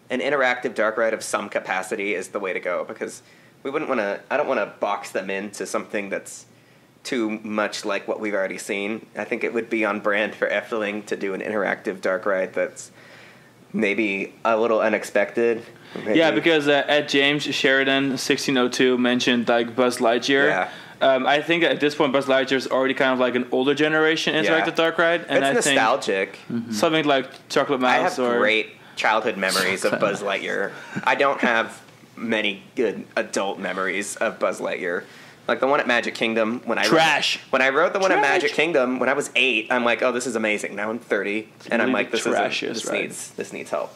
Speaker 2: an interactive dark ride of some capacity is the way to go, because I don't want to box them into something that's too much like what we've already seen. I think it would be on brand for Efteling to do an interactive dark ride that's maybe a little unexpected. Maybe.
Speaker 1: Yeah, because Ed James Sheridan 1602 mentioned like Buzz Lightyear.
Speaker 2: Yeah.
Speaker 1: I think that at this point Buzz Lightyear is already kind of like an older generation interactive dark ride, and
Speaker 2: it's nostalgic.
Speaker 1: Something like Chocolate Mouse.
Speaker 2: I have great childhood memories of Buzz Lightyear. I don't have many good adult memories of Buzz Lightyear. Like the one at Magic Kingdom, when I rode the one at Magic Kingdom when I was 8, I'm like, oh, this is amazing. Now I'm 30, and I'm like, this needs help.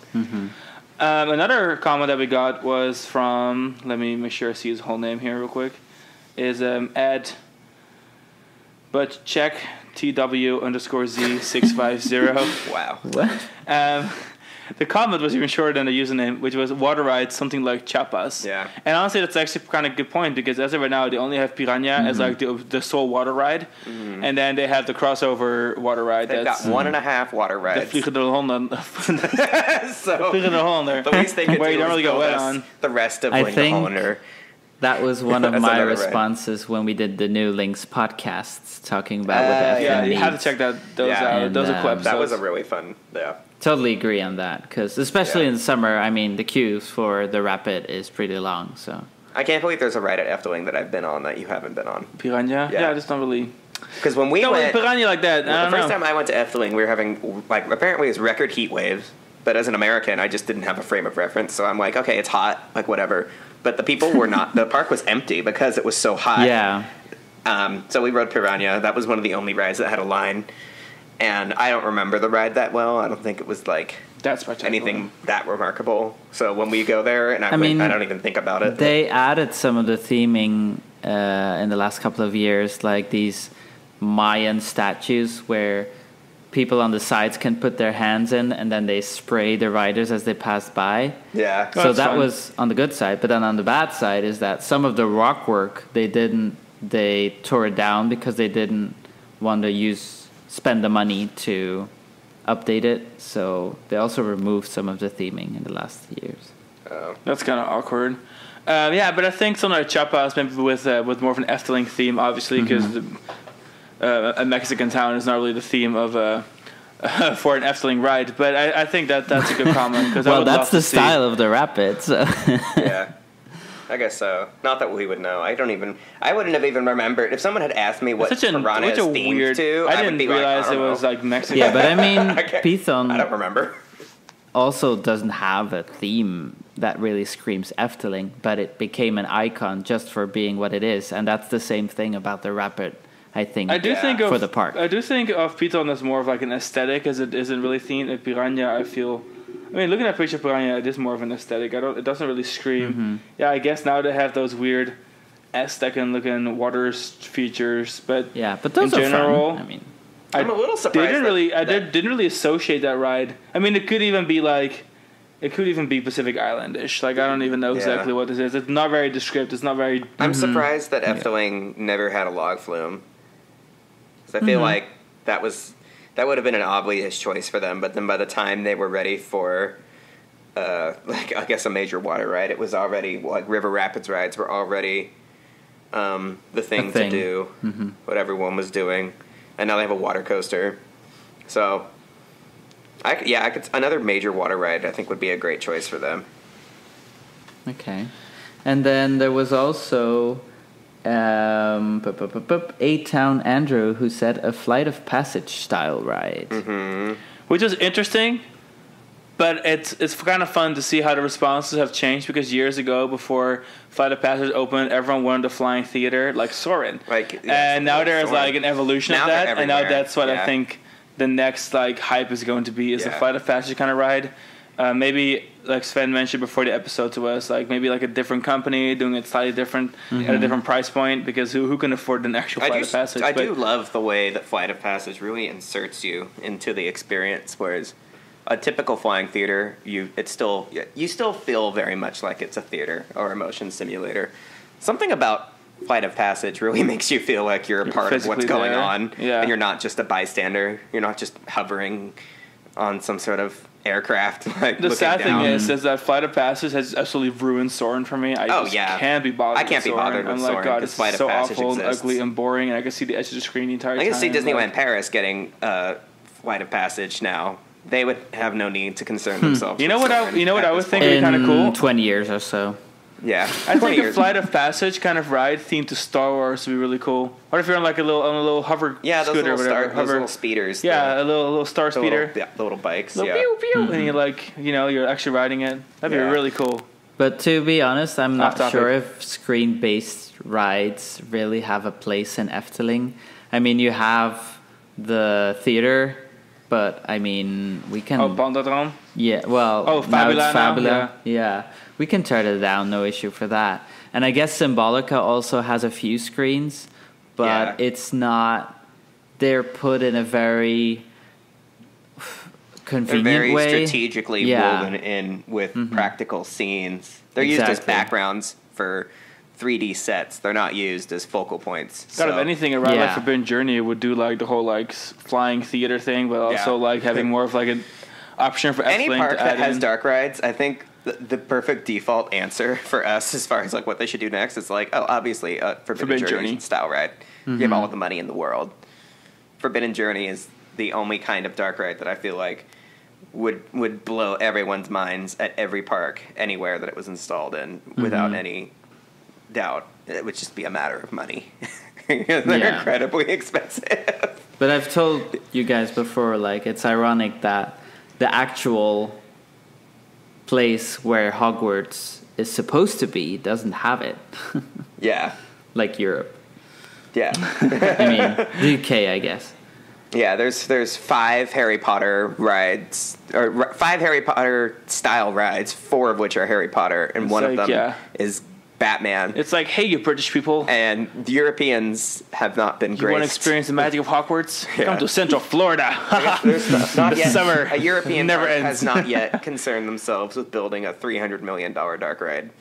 Speaker 1: Another comment that we got was from, let me make sure I see his whole name here real quick, is Ed but check TW_Z650.
Speaker 2: Wow.
Speaker 3: What?
Speaker 1: The comment was even shorter than the username, which was water ride, something like Chapas.
Speaker 2: Yeah.
Speaker 1: And honestly, that's actually kind of a good point, because as of right now, they only have Piranha as like the sole water ride. And then they have the crossover water ride.
Speaker 2: They've got 1.5 water rides.
Speaker 1: The Vliegende Hollander.
Speaker 2: So,
Speaker 1: Vliegende Hollander.
Speaker 2: The least they could
Speaker 1: where
Speaker 2: do
Speaker 1: you don't really go wet on.
Speaker 2: The rest of Vliegende Hollander.
Speaker 3: That was one of my responses when we did the New Links podcasts, talking about what the
Speaker 1: Yeah, you have to check those out. Those are cool episodes.
Speaker 2: That was a really fun,
Speaker 3: Totally agree on that, because especially in the summer, I mean, the queues for the Rapid is pretty long. So
Speaker 2: I can't believe there's a ride at Efteling that I've been on that you haven't been on.
Speaker 1: Piranha? Yeah, just not really.
Speaker 2: Because when we went...
Speaker 1: Piranha like that.
Speaker 2: The first time I went to Efteling, we were having, like, apparently it's record heat waves. But as an American, I just didn't have a frame of reference. So I'm like, okay, it's hot, like, whatever. But the people were not... The park was empty because it was so hot.
Speaker 3: Yeah.
Speaker 2: So we rode Piranha. That was one of the only rides that had a line. And I don't remember the ride that well. I don't think it was, like... anything that remarkable. So when we go there, and I don't even think about it.
Speaker 3: They added some of the theming in the last couple of years, like these Mayan statues where people on the sides can put their hands in, and then they spray the riders as they pass by.
Speaker 2: Yeah.
Speaker 3: So that was on the good side. But then on the bad side is that some of the rock work, they tore it down because they didn't want to spend the money to update it, so they also removed some of the theming in the last years.
Speaker 1: That's kind of awkward. But I think something like Chapas, maybe with more of an Efteling theme, obviously, because a Mexican town is not really the theme of for an Efteling ride. But I think that's a good comment.
Speaker 3: Well, that's the style of the Rapid. So.
Speaker 2: Yeah. I guess so. Not that we would know. I wouldn't have even remembered. If someone had asked me what Piranha is themed to,
Speaker 1: I didn't realize it was like Mexican.
Speaker 3: Yeah, but I mean, Python...
Speaker 2: I don't remember.
Speaker 3: Also doesn't have a theme that really screams Efteling, but it became an icon just for being what it is. And that's the same thing about the Rapid, I think, for the park.
Speaker 1: I do think of Python as more of like an aesthetic, as it isn't really themed. At Piranha, I mean, looking at a picture of Piranha, it is more of an aesthetic. It doesn't really scream. Yeah, I guess now they have those weird Aztecan-looking water features, but
Speaker 3: those
Speaker 1: in general,
Speaker 3: are fun. I mean,
Speaker 2: I'm a little surprised.
Speaker 1: I didn't really associate that ride. I mean, it could even be like It could even be Pacific Islandish. Like, I don't even know exactly what this is. It's not very descriptive. It's not very...
Speaker 2: I'm surprised that Efteling never had a log flume. Because I feel like that would have been an obvious choice for them. But then by the time they were ready for, I guess, a major water ride, it was already... Like, River Rapids rides were already the thing to do. What everyone was doing. And now they have a water coaster. So... I could another major water ride I think would be a great choice for them.
Speaker 3: Okay. And then there was also A-Town Andrew who said a Flight of Passage style ride.
Speaker 1: Which is interesting, but it's kind of fun to see how the responses have changed, because years ago, before Flight of Passage opened, everyone wanted a flying theater like Soarin'. And now there's like an evolution of that, and now that's what I think the next like hype is going to be, is a Flight of Passage kind of ride. Maybe like Sven mentioned before the episode to us, like maybe like a different company doing it slightly different at a different price point, because who can afford an actual Flight of Passage?
Speaker 2: I do love the way that Flight of Passage really inserts you into the experience, whereas a typical flying theater, you still feel very much like it's a theater or a motion simulator. Something about Flight of Passage really makes you feel like you're a part of what's going on, and you're not just a bystander. You're not just hovering on some sort of aircraft. Like,
Speaker 1: the sad thing is that Flight of Passage has absolutely ruined Soarin' for me. I can't be bothered.
Speaker 2: I can't be bothered with Soarin'.
Speaker 1: I'm like, God, it's so awful and ugly and boring, and I can see the edge of the screen the entire time.
Speaker 2: I can see Disneyland Paris getting Flight of Passage now. They would have no need to concern themselves.
Speaker 1: You know what I would think would be kind of cool?
Speaker 3: 20 years or so.
Speaker 2: Yeah,
Speaker 1: I think a Flight of Passage kind of ride themed to Star Wars would be really cool. Or if you're on like a little hover scooter, or whatever,
Speaker 2: those little speeders.
Speaker 1: Yeah, a little star speeder.
Speaker 2: The little bikes.
Speaker 1: Pew, pew, and you're like, you're actually riding it. That'd be really cool.
Speaker 3: But to be honest, I'm not sure if screen-based rides really have a place in Efteling. I mean, you have the theater, but I mean, we can...
Speaker 1: Oh, Bandadram?
Speaker 3: Yeah, well, now it's Fabula. Yeah. We can tear it down, no issue for that. And I guess Symbolica also has a few screens, but it's not... They're put in a very convenient way.
Speaker 2: Very strategically woven in with practical scenes. They're used as backgrounds for 3D sets. They're not used as focal points.
Speaker 1: God, if anything, a ride like Forbidden Journey would do like the whole like flying theater thing, but also like having more of like an option for
Speaker 2: any park that has dark rides. I think the perfect default answer for us, as far as like what they should do next, is like, obviously Forbidden Journey style ride. You have all of the money in the world. Forbidden Journey is the only kind of dark ride that I feel like would blow everyone's minds at every park anywhere that it was installed in, without any doubt. It would just be a matter of money. They're incredibly expensive.
Speaker 3: But I've told you guys before, like, it's ironic that the actual place where Hogwarts is supposed to be doesn't have it. Like Europe.
Speaker 2: Yeah.
Speaker 3: I mean, the UK, I guess.
Speaker 2: Yeah, there's 5 Harry Potter rides, or 5 Harry Potter style rides, 4 of which are Harry Potter, and one of them is Batman.
Speaker 1: It's like, hey, you British people.
Speaker 2: And the Europeans have not been graced.
Speaker 1: You want to experience the magic of Hogwarts? Come to Central Florida.
Speaker 2: There's not yet,
Speaker 1: summer.
Speaker 2: A European park has not yet concerned themselves with building a $300 million dark ride.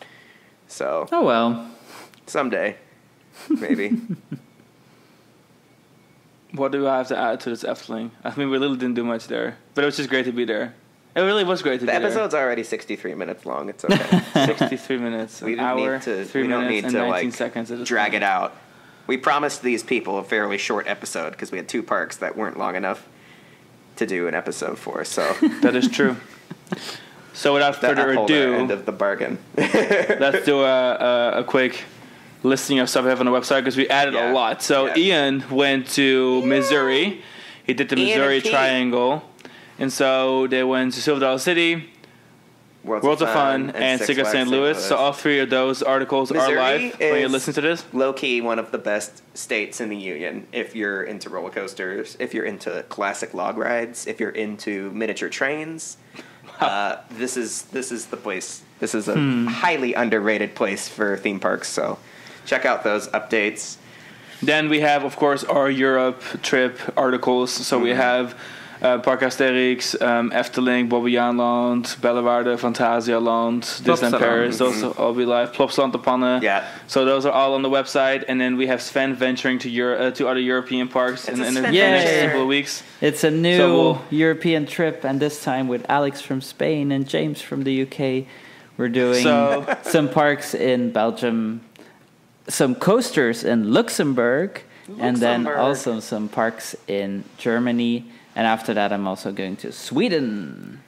Speaker 2: So.
Speaker 3: Oh, well.
Speaker 2: Someday. Maybe.
Speaker 1: What do I have to add to this Efteling? I mean, we really didn't do much there. But it was just great to be there. It really was great to be there.
Speaker 2: The episode's already 63 minutes long. It's okay.
Speaker 1: 63 minutes. An hour, 3 minutes, and 19 seconds.
Speaker 2: Drag it out. We promised these people a fairly short episode because we had 2 parks that weren't long enough to do an episode for. So
Speaker 1: that is true. So without further ado,
Speaker 2: end of the bargain.
Speaker 1: Let's do a quick listing of stuff we have on the website, because we added a lot. So Ian went to Missouri. He did the Missouri Triangle. And so they went to Silver Dollar City, Worlds of Fun, and Six Flags St. Louis. So all 3 of those articles are live when you listen to this.
Speaker 2: Low-key one of the best states in the union if you're into roller coasters, if you're into classic log rides, if you're into miniature trains. This is the place. This is a highly underrated place for theme parks. So check out those updates.
Speaker 1: Then we have, of course, our Europe trip articles. So we have Park Asterix, Efteling, Bobbejaanland, Bellewaerde, Phantasialand, Disneyland Paris. Those will all be live. Plopsaland de Panne.
Speaker 2: Yeah.
Speaker 1: So those are all on the website. And then we have Sven venturing to other European parks in the next couple of weeks.
Speaker 3: It's a new European trip, and this time with Alex from Spain and James from the UK. We're doing some parks in Belgium, some coasters in Luxembourg, and then also some parks in Germany. And after that, I'm also going to Sweden.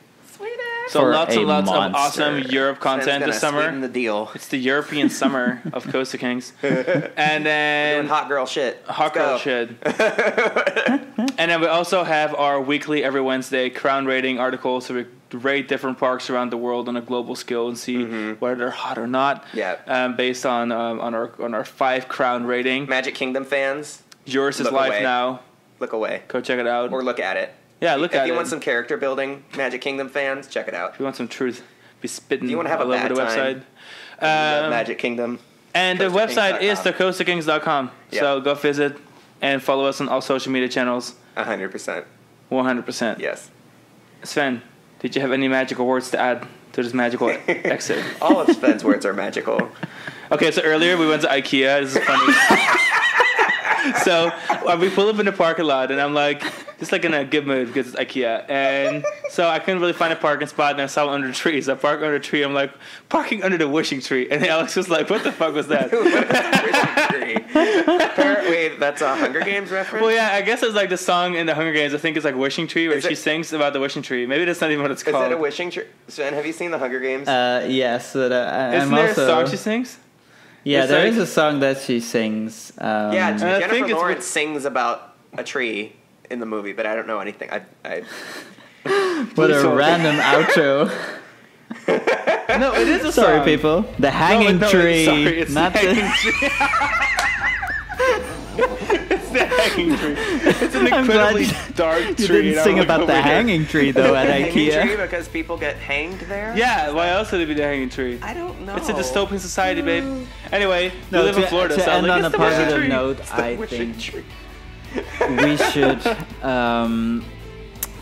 Speaker 1: So lots and lots of awesome Europe content this summer.
Speaker 2: Sweeten the deal.
Speaker 1: It's the European summer of Costa Kings. And then...
Speaker 2: We're doing hot girl shit.
Speaker 1: Hot girl shit. And then we also have our weekly, every Wednesday, crown rating article. So we rate different parks around the world on a global scale and see whether they're hot or not.
Speaker 2: Yeah.
Speaker 1: Based on our 5 crown rating.
Speaker 2: Magic Kingdom fans.
Speaker 1: Yours is live now.
Speaker 2: Look away.
Speaker 1: Go check it out.
Speaker 2: Or look at it.
Speaker 1: Yeah, look at it.
Speaker 2: If you want some character building, Magic Kingdom fans, check it out.
Speaker 1: If you want some truth, be spitting
Speaker 2: all
Speaker 1: over the website.
Speaker 2: Magic Kingdom.
Speaker 1: And the website is thecostakings.com. Yep. So go visit and follow us on all social media channels.
Speaker 2: 100%.
Speaker 1: 100%.
Speaker 2: Yes.
Speaker 1: Sven, did you have any magical words to add to this magical exit?
Speaker 2: All of Sven's words are magical.
Speaker 1: Okay, so earlier we went to IKEA. This is funny. So we pull up in the parking lot, and I'm like, just like in a good mood because it's IKEA. And so I couldn't really find a parking spot, and I saw one under the tree. So I parked under the tree. I'm like, parking under the wishing tree. And Alex was like, what the fuck was that?
Speaker 2: Wishing tree. Wait, that's a Hunger Games reference?
Speaker 1: Well, yeah, I guess it's like the song in the Hunger Games. I think it's like Wishing Tree, where she sings about the wishing tree. Maybe that's not even what it's called.
Speaker 2: Is it a wishing tree? Sven, have you seen the Hunger Games?
Speaker 3: Yes.
Speaker 1: Isn't there a song she sings?
Speaker 3: Yeah, there is a song that she sings.
Speaker 2: Jennifer Lawrence sings about a tree in the movie, but I don't know anything.
Speaker 3: What a random outro.
Speaker 1: No, it is a song.
Speaker 3: Sorry, people. The hanging tree.
Speaker 1: It's not the hanging tree. It's the hanging tree. It's an incredibly dark tree.
Speaker 3: You didn't sing about the hanging tree, though, at IKEA.
Speaker 2: Hanging tree because people get hanged there?
Speaker 1: Yeah, why else would it be the hanging tree?
Speaker 2: I don't know.
Speaker 1: It's a dystopian society, babe. Anyway, we live in Florida,
Speaker 3: to
Speaker 1: so
Speaker 3: end
Speaker 1: like,
Speaker 3: on a positive note, I think we should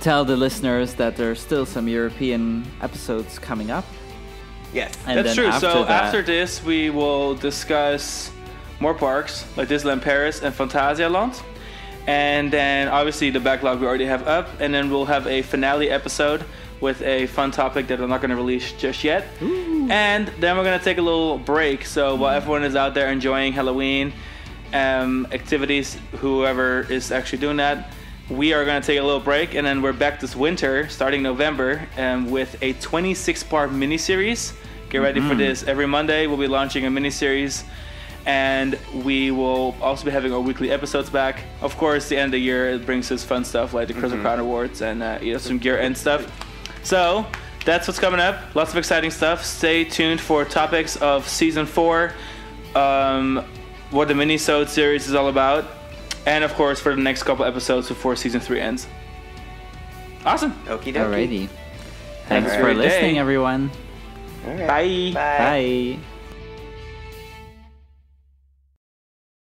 Speaker 3: tell the listeners that there's still some European episodes coming up.
Speaker 2: Yes.
Speaker 3: And
Speaker 1: that's true. So
Speaker 3: that,
Speaker 1: after this, we will discuss more parks like Disneyland Paris and Phantasialand. And then obviously the backlog we already have up. And then we'll have a finale episode with a fun topic that we're not going to release just yet. Ooh. And then we're going to take a little break. So while everyone is out there enjoying Halloween activities, whoever is actually doing that, we are going to take a little break. And then we're back this winter, starting November, with a 26-part miniseries. Get ready for this. Every Monday we'll be launching a miniseries. And we will also be having our weekly episodes back. Of course, the end of the year, it brings us fun stuff like the Crystal Crown Awards and some gear and stuff. So that's what's coming up. Lots of exciting stuff. Stay tuned for topics of Season 4, what the mini-sode series is all about, and of course for the next couple episodes before Season 3 ends. Awesome.
Speaker 2: Okie dokie.
Speaker 3: Alrighty. Thanks for listening, everyone.
Speaker 2: Right.
Speaker 1: Bye.
Speaker 3: Bye.